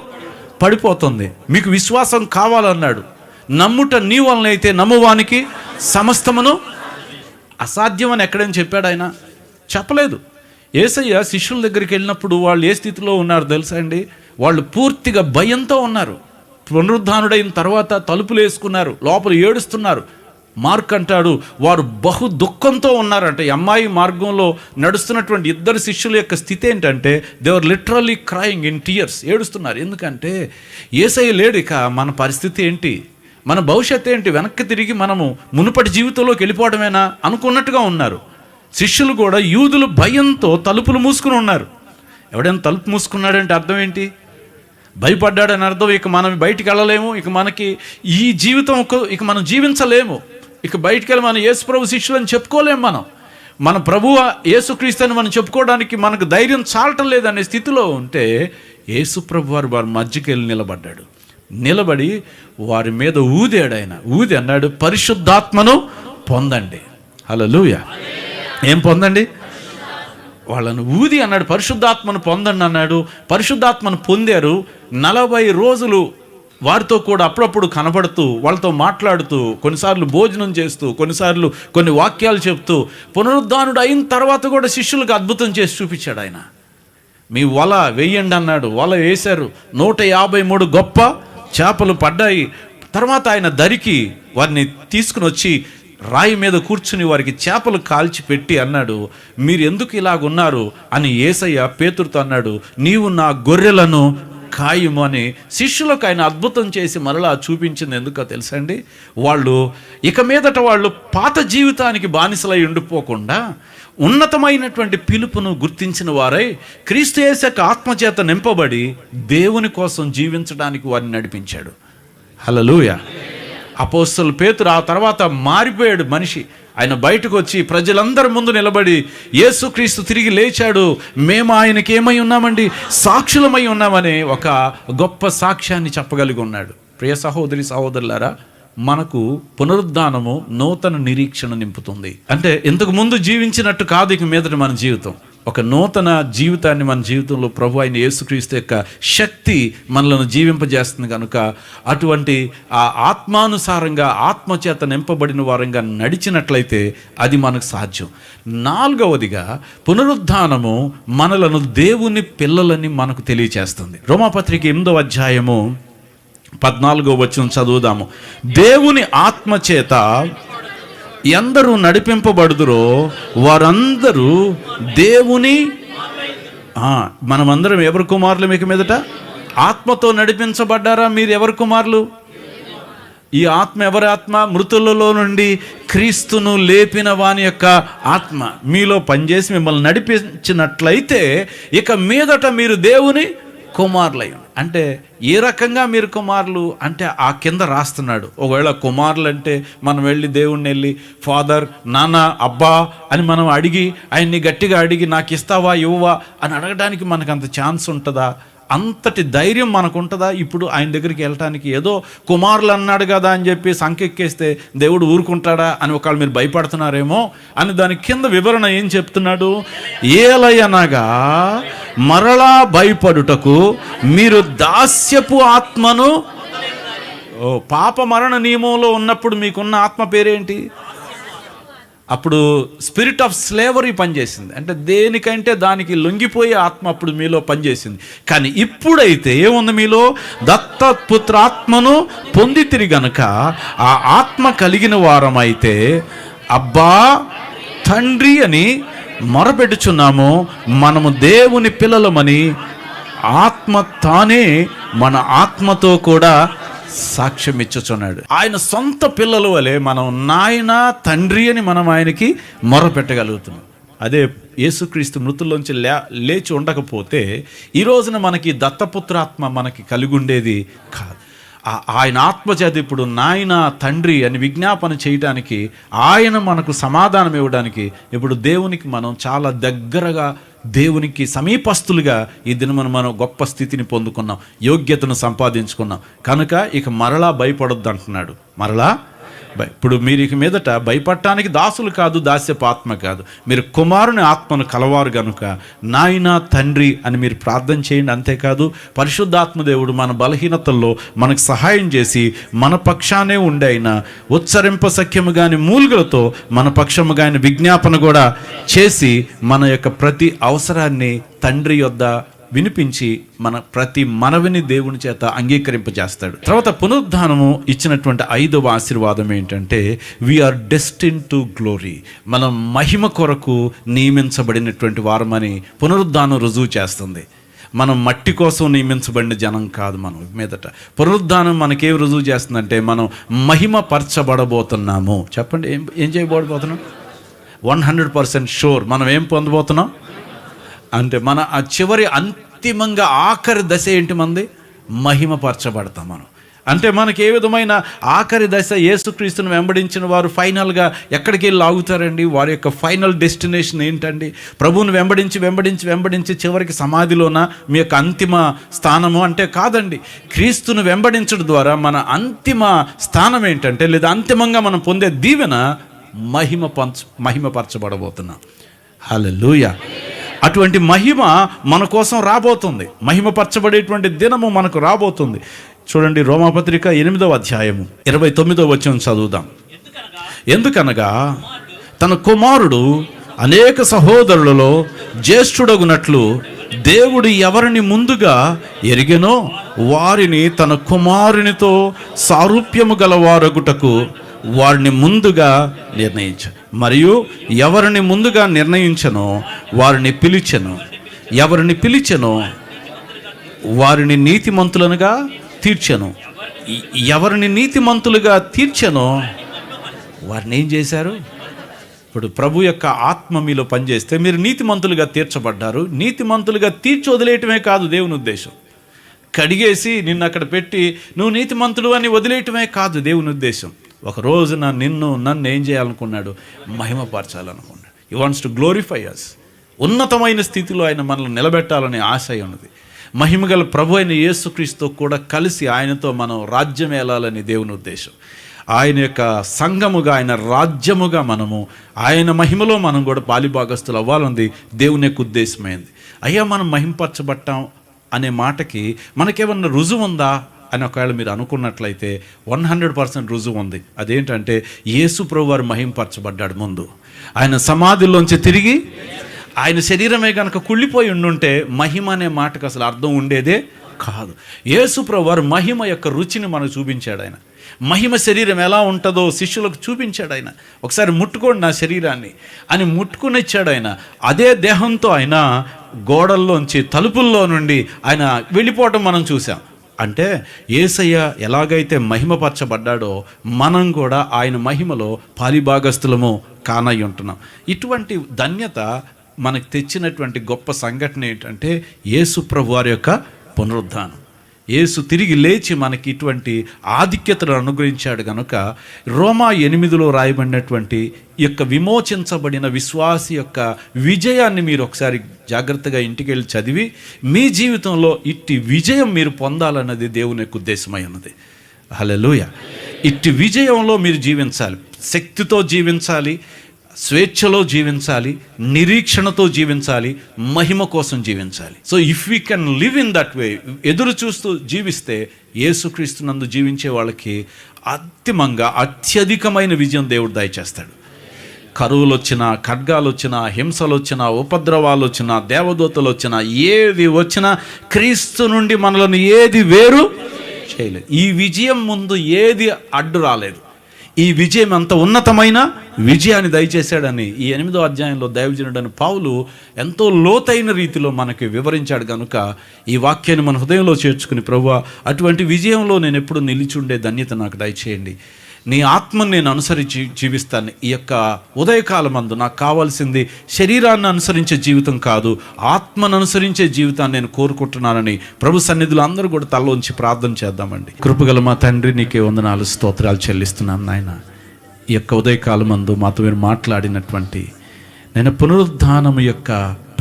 Speaker 1: పడిపోతుంది. మీకు విశ్వాసం కావాలన్నాడు. నమ్ముట నీ వలనైతే నమ్మువానికి సమస్తమును అసాధ్యం అని ఎక్కడైనా చెప్పాడు ఆయన? చెప్పలేదు. యేసయ్య శిష్యుల దగ్గరికి వెళ్ళినప్పుడు వాళ్ళు ఏ స్థితిలో ఉన్నారు తెలుసా అండి? వాళ్ళు పూర్తిగా భయంతో ఉన్నారు. పునరుద్ధానుడైన తర్వాత తలుపులు వేసుకున్నారు, లోపల ఏడుస్తున్నారు. మార్క్ అంటాడు, వారు బహు దుఃఖంతో ఉన్నారంట. ఈ అమ్మాయి మార్గంలో నడుస్తున్నటువంటి ఇద్దరు శిష్యుల యొక్క స్థితి ఏంటంటే they are literally crying in tears. ఏడుస్తున్నారు. ఎందుకంటే యేసయ్య లేడు, ఇక మన పరిస్థితి ఏంటి, మన భవిష్యత్తు ఏంటి, వెనక్కి తిరిగి మనము మునుపటి జీవితంలోకి వెళ్ళిపోవడమేనా అనుకున్నట్టుగా ఉన్నారు. శిష్యులు కూడా యూదులు భయంతో తలుపులు మూసుకుని ఉన్నారు. ఎవడైనా తలుపు మూసుకున్నాడంటే అర్థం ఏంటి? భయపడ్డాడని అర్థం. ఇక మనం బయటికి వెళ్ళలేము, ఇక మనకి ఈ జీవితం ఇక మనం జీవించలేము, ఇక బయటికి వెళ్ళి మనం యేసు ప్రభు శిష్యులని చెప్పుకోలేము. మన ప్రభువు యేసుక్రీస్తు అని మనం చెప్పుకోవడానికి మనకు ధైర్యం చాలటం లేదనే స్థితిలో ఉంటే యేసు ప్రభు వారి మధ్యకి వెళ్ళి నిలబడ్డాడు. నిలబడి వారి మీద ఊదాడు. ఆయన ఊది అన్నాడు, పరిశుద్ధాత్మను పొందండి. హల్లెలూయా. ఏం పొందండి? వాళ్ళను ఊది అన్నాడు, పరిశుద్ధాత్మను పొందండి అన్నాడు. పరిశుద్ధాత్మను పొందారు. 40 రోజులు వారితో కూడా అప్పుడప్పుడు కనబడుతూ, వాళ్ళతో మాట్లాడుతూ, కొన్నిసార్లు భోజనం చేస్తూ, కొన్నిసార్లు కొన్ని వాక్యాలు చెప్తూ, పునరుద్ధానుడు అయిన తర్వాత కూడా శిష్యులకు అద్భుతం చేసి చూపించాడు ఆయన. మీ వల వేయండి అన్నాడు. వల వేశారు. 153 గొప్ప చేపలు పడ్డాయి. తర్వాత ఆయన దరికి వారిని తీసుకుని వచ్చి రాయి మీద కూర్చుని వారికి చేపలు కాల్చి పెట్టి అన్నాడు, మీరు ఎందుకు ఇలాగున్నారు అని యేసయ్య పేతురుతో అన్నాడు, నీవు నా గొర్రెలను కాయము అని శిష్యులకు ఆయన అద్భుతం చేసి మరలా చూపించింది. ఎందుకో తెలుసండి? వాళ్ళు ఇక మీదట వాళ్ళు పాత జీవితానికి బానిసలై ఉండిపోకుండా ఉన్నతమైనటువంటి పిలుపును గుర్తించిన వారై క్రీస్తు యేసు యొక్క ఆత్మచేత నింపబడి దేవుని కోసం జీవించడానికి వారిని నడిపించాడు. హల్లెలూయా. అపోస్తలుడు పేతురు ఆ తర్వాత మారిపోయాడు మనిషి. ఆయన బయటకు వచ్చి ప్రజలందరి ముందు నిలబడి యేసుక్రీస్తు తిరిగి లేచాడు, మేము ఆయనకి ఏమై ఉన్నామండి, సాక్షులమై ఉన్నామని ఒక గొప్ప సాక్ష్యాన్ని చెప్పగలిగి ఉన్నాడు. ప్రియ సహోదరి సహోదరులారా, మనకు పునరుద్ధానము నూతన నిరీక్షణ నింపుతుంది. అంటే ఇంతకు ముందు జీవించినట్టు కాదు ఇక మీదట మన జీవితం. ఒక నూతన జీవితాన్ని మన జీవితంలో ప్రభు అయిన యేసుక్రీస్తు యొక్క శక్తి మనలను జీవింపజేస్తుంది కనుక అటువంటి ఆ ఆత్మానుసారంగా ఆత్మచేత నింపబడిన వారంగా నడిచినట్లయితే అది మనకు సాధ్యం. 4వదిగా పునరుద్ధానము మనలను దేవుని పిల్లలని మనకు తెలియచేస్తుంది. రోమాపత్రిక 8వ అధ్యాయము 14వ వచనం చదువుదాము. దేవుని ఆత్మచేత ఎందరూ నడిపింపబడుదురో వారందరూ దేవుని, మనమందరం ఎవరి కుమారులు? మీకు మీదట ఆత్మతో నడిపించబడ్డారా? మీరు ఎవరి కుమారులు? ఈ ఆత్మ ఎవరి ఆత్మ? మృతులలో నుండి క్రీస్తును లేపిన వాని యొక్క ఆత్మ మీలో పనిచేసి మిమ్మల్ని నడిపించినట్లయితే ఇక మీదట మీరు దేవుని కుమారులై. అంటే ఏ రకంగా మీరు కుమారులు అంటే ఆ కింద రాస్తున్నాడు. ఒకవేళ కుమారులు అంటే మనం దేవుణ్ణి వెళ్ళి ఫాదర్, నాన్న, అబ్బా అని మనం అడిగి ఆయన్ని గట్టిగా అడిగి నాకు ఇస్తావా ఇవ్వవా అని అడగడానికి మనకు అంత ఛాన్స్ ఉంటుందా? అంతటి ధైర్యం మనకు ఉంటుందా? ఇప్పుడు ఆయన దగ్గరికి వెళ్ళటానికి ఏదో కుమారులు అన్నాడు కదా అని చెప్పి సంకెక్కేస్తే దేవుడు ఊరుకుంటాడా అని ఒకవేళ మీరు భయపడుతున్నారేమో అని దాని కింద వివరణ ఏం చెప్తున్నాడు? ఏలయనగా మరలా భయపడుటకు మీరు దాస్యపు ఆత్మను, పాప మరణ నియమంలో ఉన్నప్పుడు మీకున్న ఆత్మ పేరేంటి? అప్పుడు స్పిరిట్ ఆఫ్ స్లేవరీ పనిచేసింది. అంటే దేనికంటే దానికి లొంగిపోయే ఆత్మ అప్పుడు మీలో పనిచేసింది. కానీ ఇప్పుడైతే ఏముంది? మీలో దత్తపుత్రాత్మను పొందితిరి గనుక ఆ ఆత్మ కలిగిన వారమైతే అబ్బా తండ్రి అని మొరపెట్టుచున్నాము. మనము దేవుని పిల్లలమని ఆత్మ తానే మన ఆత్మతో కూడా సాక్ష్యం ఇచ్చుచున్నాడు. ఆయన సొంత పిల్లల వలె మనం నాయన, తండ్రి అని మనం ఆయనకి మొరపెట్టగలుగుతున్నాం. అదే యేసుక్రీస్తు మృతుల్లోంచి లేచి ఉండకపోతే ఈ రోజున మనకి దత్తపుత్రాత్మ మనకి కలిగి ఉండేది కాదు. ఆయన ఆత్మచేత ఇప్పుడు నాయన, తండ్రి అని విజ్ఞాపన చేయడానికి, ఆయన మనకు సమాధానం ఇవ్వడానికి ఇప్పుడు దేవునికి మనం చాలా దగ్గరగా, దేవునికి సమీపస్తులుగా ఈ దినమున మనం గొప్ప స్థితిని పొందుకున్నాం, యోగ్యతను సంపాదించుకున్నాం. కనుక ఇక మరలా భయపడొద్దు అంటున్నాడు. మరలా ఇప్పుడు మీరు ఇక మీదట భయపడటానికి దాసులు కాదు, దాస్యపు ఆత్మ కాదు, మీరు కుమారుని ఆత్మను కలవారు గనుక నాయన, తండ్రి అని మీరు ప్రార్థన చేయండి. అంతేకాదు పరిశుద్ధాత్మ దేవుడు మన బలహీనతల్లో మనకు సహాయం చేసి మన పక్షానే ఉండి ఆయన ఉచ్చరింప సఖ్యము గాని మూలుగులతో మన పక్షము గాని విజ్ఞాపన కూడా చేసి మన యొక్క ప్రతి అవసరాన్ని తండ్రి యొద్ద వినిపించి మన ప్రతి మనవిని దేవుని చేత అంగీకరింపజేస్తాడు. తర్వాత పునరుద్ధానము ఇచ్చినటువంటి 5వ ఆశీర్వాదం ఏంటంటే వీఆర్ డెస్టిన్ టు గ్లోరీ. మనం మహిమ కొరకు నియమించబడినటువంటి వారమని పునరుద్ధానం రుజువు చేస్తుంది. మనం మట్టి కోసం నియమించబడిన జనం కాదు. మనం మీదట పునరుద్ధానం మనకేం రుజువు చేస్తుందంటే మనం మహిమ పరచబడబోతున్నాము. చెప్పండి, ఏం చేయబోతున్నాం? 100% షూర్ మనం ఏం పొందబోతున్నాం అంటే మన ఆ చివరి అంతిమంగా ఆఖరి దశ ఏంటి? మంది మహిమపరచబడతాం మనం. అంటే మనకి ఏ విధమైన ఆఖరి దశ? యేసుక్రీస్తును వెంబడించిన వారు ఫైనల్గా ఎక్కడికి వెళ్ళి ఆగుతారండి? వారి యొక్క ఫైనల్ డెస్టినేషన్ ఏంటండి? ప్రభువును వెంబడించి వెంబడించి వెంబడించి చివరికి సమాధిలోన మీ యొక్క అంతిమ స్థానము అంటే కాదండి. క్రీస్తును వెంబడించడం ద్వారా మన అంతిమ స్థానం ఏంటంటే, లేదా అంతిమంగా మనం పొందే దీవెన మహిమపరచబడబోతున్నాం. హల్లెలూయా. అటువంటి మహిమ మన కోసం రాబోతుంది. మహిమపరచబడేటువంటి దినము మనకు రాబోతుంది. చూడండి, రోమాపత్రిక 8వ అధ్యాయము 29వ వచనం చదువుదాం. ఎందుకనగా తన కుమారుడు అనేక సహోదరులలో జ్యేష్ఠుడగునట్లు దేవుడు ఎవరిని ముందుగా ఎరిగెనో వారిని తన కుమారునితో సారూప్యము గలవారగుటకు వారిని ముందుగా నిర్ణయించను. మరియు ఎవరిని ముందుగా నిర్ణయించనో వారిని పిలిచెను, ఎవరిని పిలిచెనో వారిని నీతిమంతులనుగా తీర్చెను, ఎవరిని నీతిమంతులుగా తీర్చెనో వారిని ఏం చేశారు? ఇప్పుడు ప్రభు యొక్క ఆత్మ మీలో పనిచేస్తే మీరు నీతిమంతులుగా తీర్చబడ్డారు. నీతిమంతులుగా తీర్చి వదిలేయటమే కాదు దేవుని ఉద్దేశం. కడిగేసి నిన్ను అక్కడ పెట్టి నువ్వు నీతిమంతుడు అని వదిలేయటమే కాదు దేవుని ఉద్దేశం. ఒక రోజున నన్ను ఏం చేయాలనుకున్నాడు? మహిమపరచాలనుకున్నాడు. He wants to glorify us. ఉన్నతమైన స్థితిలో ఆయన మనల్ని నిలబెట్టాలనే ఆశయం ఉన్నది. మహిమగల ప్రభు అయిన యేసుక్రీస్తుతో కూడా కలిసి ఆయనతో మనం రాజ్యం ఏలాలని దేవుని ఉద్దేశం. ఆయన యొక్క సంఘముగా, ఆయన రాజ్యముగా మనము ఆయన మహిమలో మనం కూడా పాలిభాగస్తులు అవ్వాలన్నది దేవుని యొక్క ఉద్దేశమైంది. అయ్యా మనం మహిమపరచబట్టాం అనే మాటకి మనకేమన్నా రుజువు ఉందా అని ఒకవేళ మీరు అనుకున్నట్లయితే 100% రుజువు ఉంది. అదేంటంటే యేసు ప్రభు వారు మహిమపరచబడ్డాడు. ముందు ఆయన సమాధిలోంచి తిరిగి ఆయన శరీరమే కనుక కుళ్ళిపోయి ఉండుంటే మహిమ అనే మాటకు అసలు అర్థం ఉండేదే కాదు. యేసు ప్రభు వారు మహిమ యొక్క రుచిని మనకు చూపించాడు. ఆయన మహిమ శరీరం ఎలా ఉంటుందో శిష్యులకు చూపించాడు. ఆయన ఒకసారి ముట్టుకోండి నా శరీరాన్ని అని ముట్టుకునిచ్చాడు. ఆయన అదే దేహంతో ఆయన గోడల్లోంచి తలుపుల్లో నుండి ఆయన వెళ్ళిపోవటం మనం చూసాం. అంటే యేసయ్య ఎలాగైతే మహిమపరచబడ్డాడో మనం కూడా ఆయన మహిమలో పాలిభాగస్థులము కానై ఉంటున్నాం. ఇటువంటి ధన్యత మనకు తెచ్చినటువంటి గొప్ప సంఘటన ఏంటంటే యేసు ప్రభు వారి యొక్క పునరుద్ధానం. యేసు తిరిగి లేచి మనకి ఇటువంటి ఆధిక్యతను అనుగ్రహించాడు కనుక రోమా 8లో రాయబడినటువంటి ఈ యొక్క విమోచించబడిన విశ్వాసి యొక్క విజయాన్ని మీరు ఒకసారి జాగ్రత్తగా ఇంటికి వెళ్ళి చదివి మీ జీవితంలో ఇట్టి విజయం మీరు పొందాలన్నది దేవుని యొక్క ఉద్దేశమై ఉన్నది. హల్లెలూయా. ఇట్టి విజయంలో మీరు జీవించాలి, శక్తితో జీవించాలి, స్వేచ్ఛలో జీవించాలి, నిరీక్షణతో జీవించాలి, మహిమ కోసం జీవించాలి. So if we can live in that way, ఎదురు చూస్తూ జీవిస్తే యేసుక్రీస్తునందు జీవించే వాళ్ళకి అంతిమంగా అత్యధికమైన విజయం దేవుడు దయచేస్తాడు. కరువులు వచ్చినా, ఖడ్గాలు వచ్చినా, హింసలు వచ్చినా, ఉపద్రవాలు వచ్చినా, దేవదూతలు వచ్చినా, ఏది వచ్చినా క్రీస్తు నుండి మనలను ఏది వేరు చేయలేదు. ఈ విజయం ముందు ఏది అడ్డు రాలేదు. ఈ విజయం అంత ఉన్నతమైన విజయాన్ని దయచేశాడని ఈ 8వ అధ్యాయంలో దైవజనుడని పౌలు ఎంతో లోతైన రీతిలో మనకి వివరించాడు. కనుక ఈ వాక్యాన్ని మన హృదయంలో చేర్చుకుని, ప్రభువా అటువంటి విజయంలో నేను ఎప్పుడు నిలిచుండే ధన్యత నాకు దయచేయండి, నీ ఆత్మను నేను అనుసరించి జీవిస్తాను. ఈ యొక్క ఉదయకాలమందు నాకు కావాల్సింది శరీరాన్ని అనుసరించే జీవితం కాదు, ఆత్మను అనుసరించే జీవితాన్ని నేను కోరుకుంటున్నానని ప్రభు సన్నిధిలో అందరూ కూడా తలలోంచి ప్రార్థన చేద్దామండి. కృపగల మా తండ్రి, నీకే వందనాలు స్తోత్రాలు చెల్లిస్తున్నాను నాయన. ఈ యొక్క ఉదయకాలమందు మాతో మీరు మాట్లాడినటువంటి నేను పునరుద్ధానం యొక్క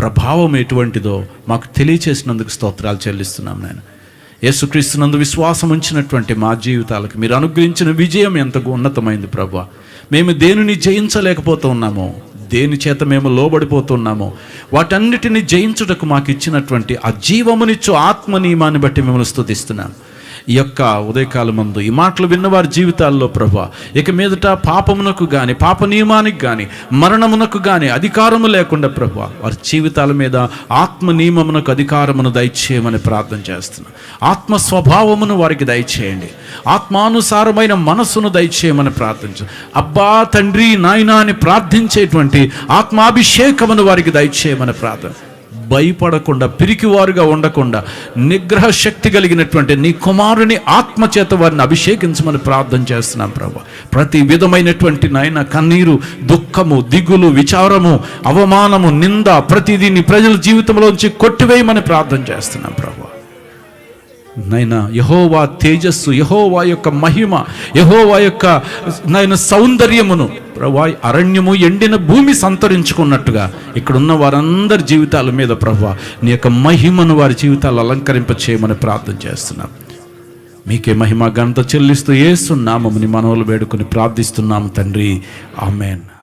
Speaker 1: ప్రభావం ఎటువంటిదో మాకు తెలియచేసినందుకు స్తోత్రాలు చెల్లిస్తున్నాం నాయన. యేసుక్రీస్తునందు విశ్వాసం ఉంచినటువంటి మా జీవితాలకు మీరు అనుగ్రహించిన విజయం ఎంత ఉన్నతమైంది ప్రభువా. మేము దేనిని జయించలేకపోతున్నామో, దేని చేత మేము లోబడిపోతున్నామో వాటన్నిటిని జయించుటకు మాకు ఇచ్చినటువంటి ఆ జీవమునిచ్చు ఆత్మ నియమాన్ని బట్టి మిమ్మల్ని స్తుతిస్తున్నాం. ఈ యొక్క ఉదయకాలమందు ఈ మాటలు విన్నవారి జీవితాల్లో ప్రభువా ఇక మీదట పాపమునకు కానీ, పాప నియమానికి కానీ, మరణమునకు కానీ అధికారము లేకుండా ప్రభువా వారి జీవితాల మీద ఆత్మ నియమమునకు అధికారమును దయచేయమని ప్రార్థన చేస్తున్నాం. ఆత్మ స్వభావమును వారికి దయచేయండి, ఆత్మానుసారమైన మనస్సును దయచేయమని ప్రార్థించు. అబ్బా తండ్రి నాయనా అని ప్రార్థించేటువంటి ఆత్మాభిషేకమును వారికి దయచేయమని ప్రార్థన. భయపడకుండా, పిరికివారుగా ఉండకుండా, నిగ్రహ శక్తి కలిగినటువంటి నీ కుమారుని ఆత్మచేత వారిని అభిషేకించమని ప్రార్థన చేస్తున్నాం ప్రభు. ప్రతి విధమైనటువంటి నాయన కన్నీరు, దుఃఖము, దిగులు, విచారము, అవమానము, నింద ప్రతిదీ నీ ప్రజల జీవితంలోంచి కొట్టివేయమని ప్రార్థన చేస్తున్నాం ప్రభు. నైనా యెహోవా తేజస్సు, యెహోవా యొక్క మహిమ, యెహోవా యొక్క నైనా సౌందర్యమును ప్రభా అరణ్యము ఎండిన భూమి సంతరించుకున్నట్టుగా ఇక్కడున్న వారందరి జీవితాల మీద ప్రభా నీ యొక్క మహిమను వారి జీవితాలు అలంకరింప చేయమని ప్రార్థన చేస్తున్నాం. మీకే మహిమ ఘనత చెల్లిస్తూ యేసు నామముని మనవులు వేడుకొని ప్రార్థిస్తున్నాము తండ్రి, ఆమేన్.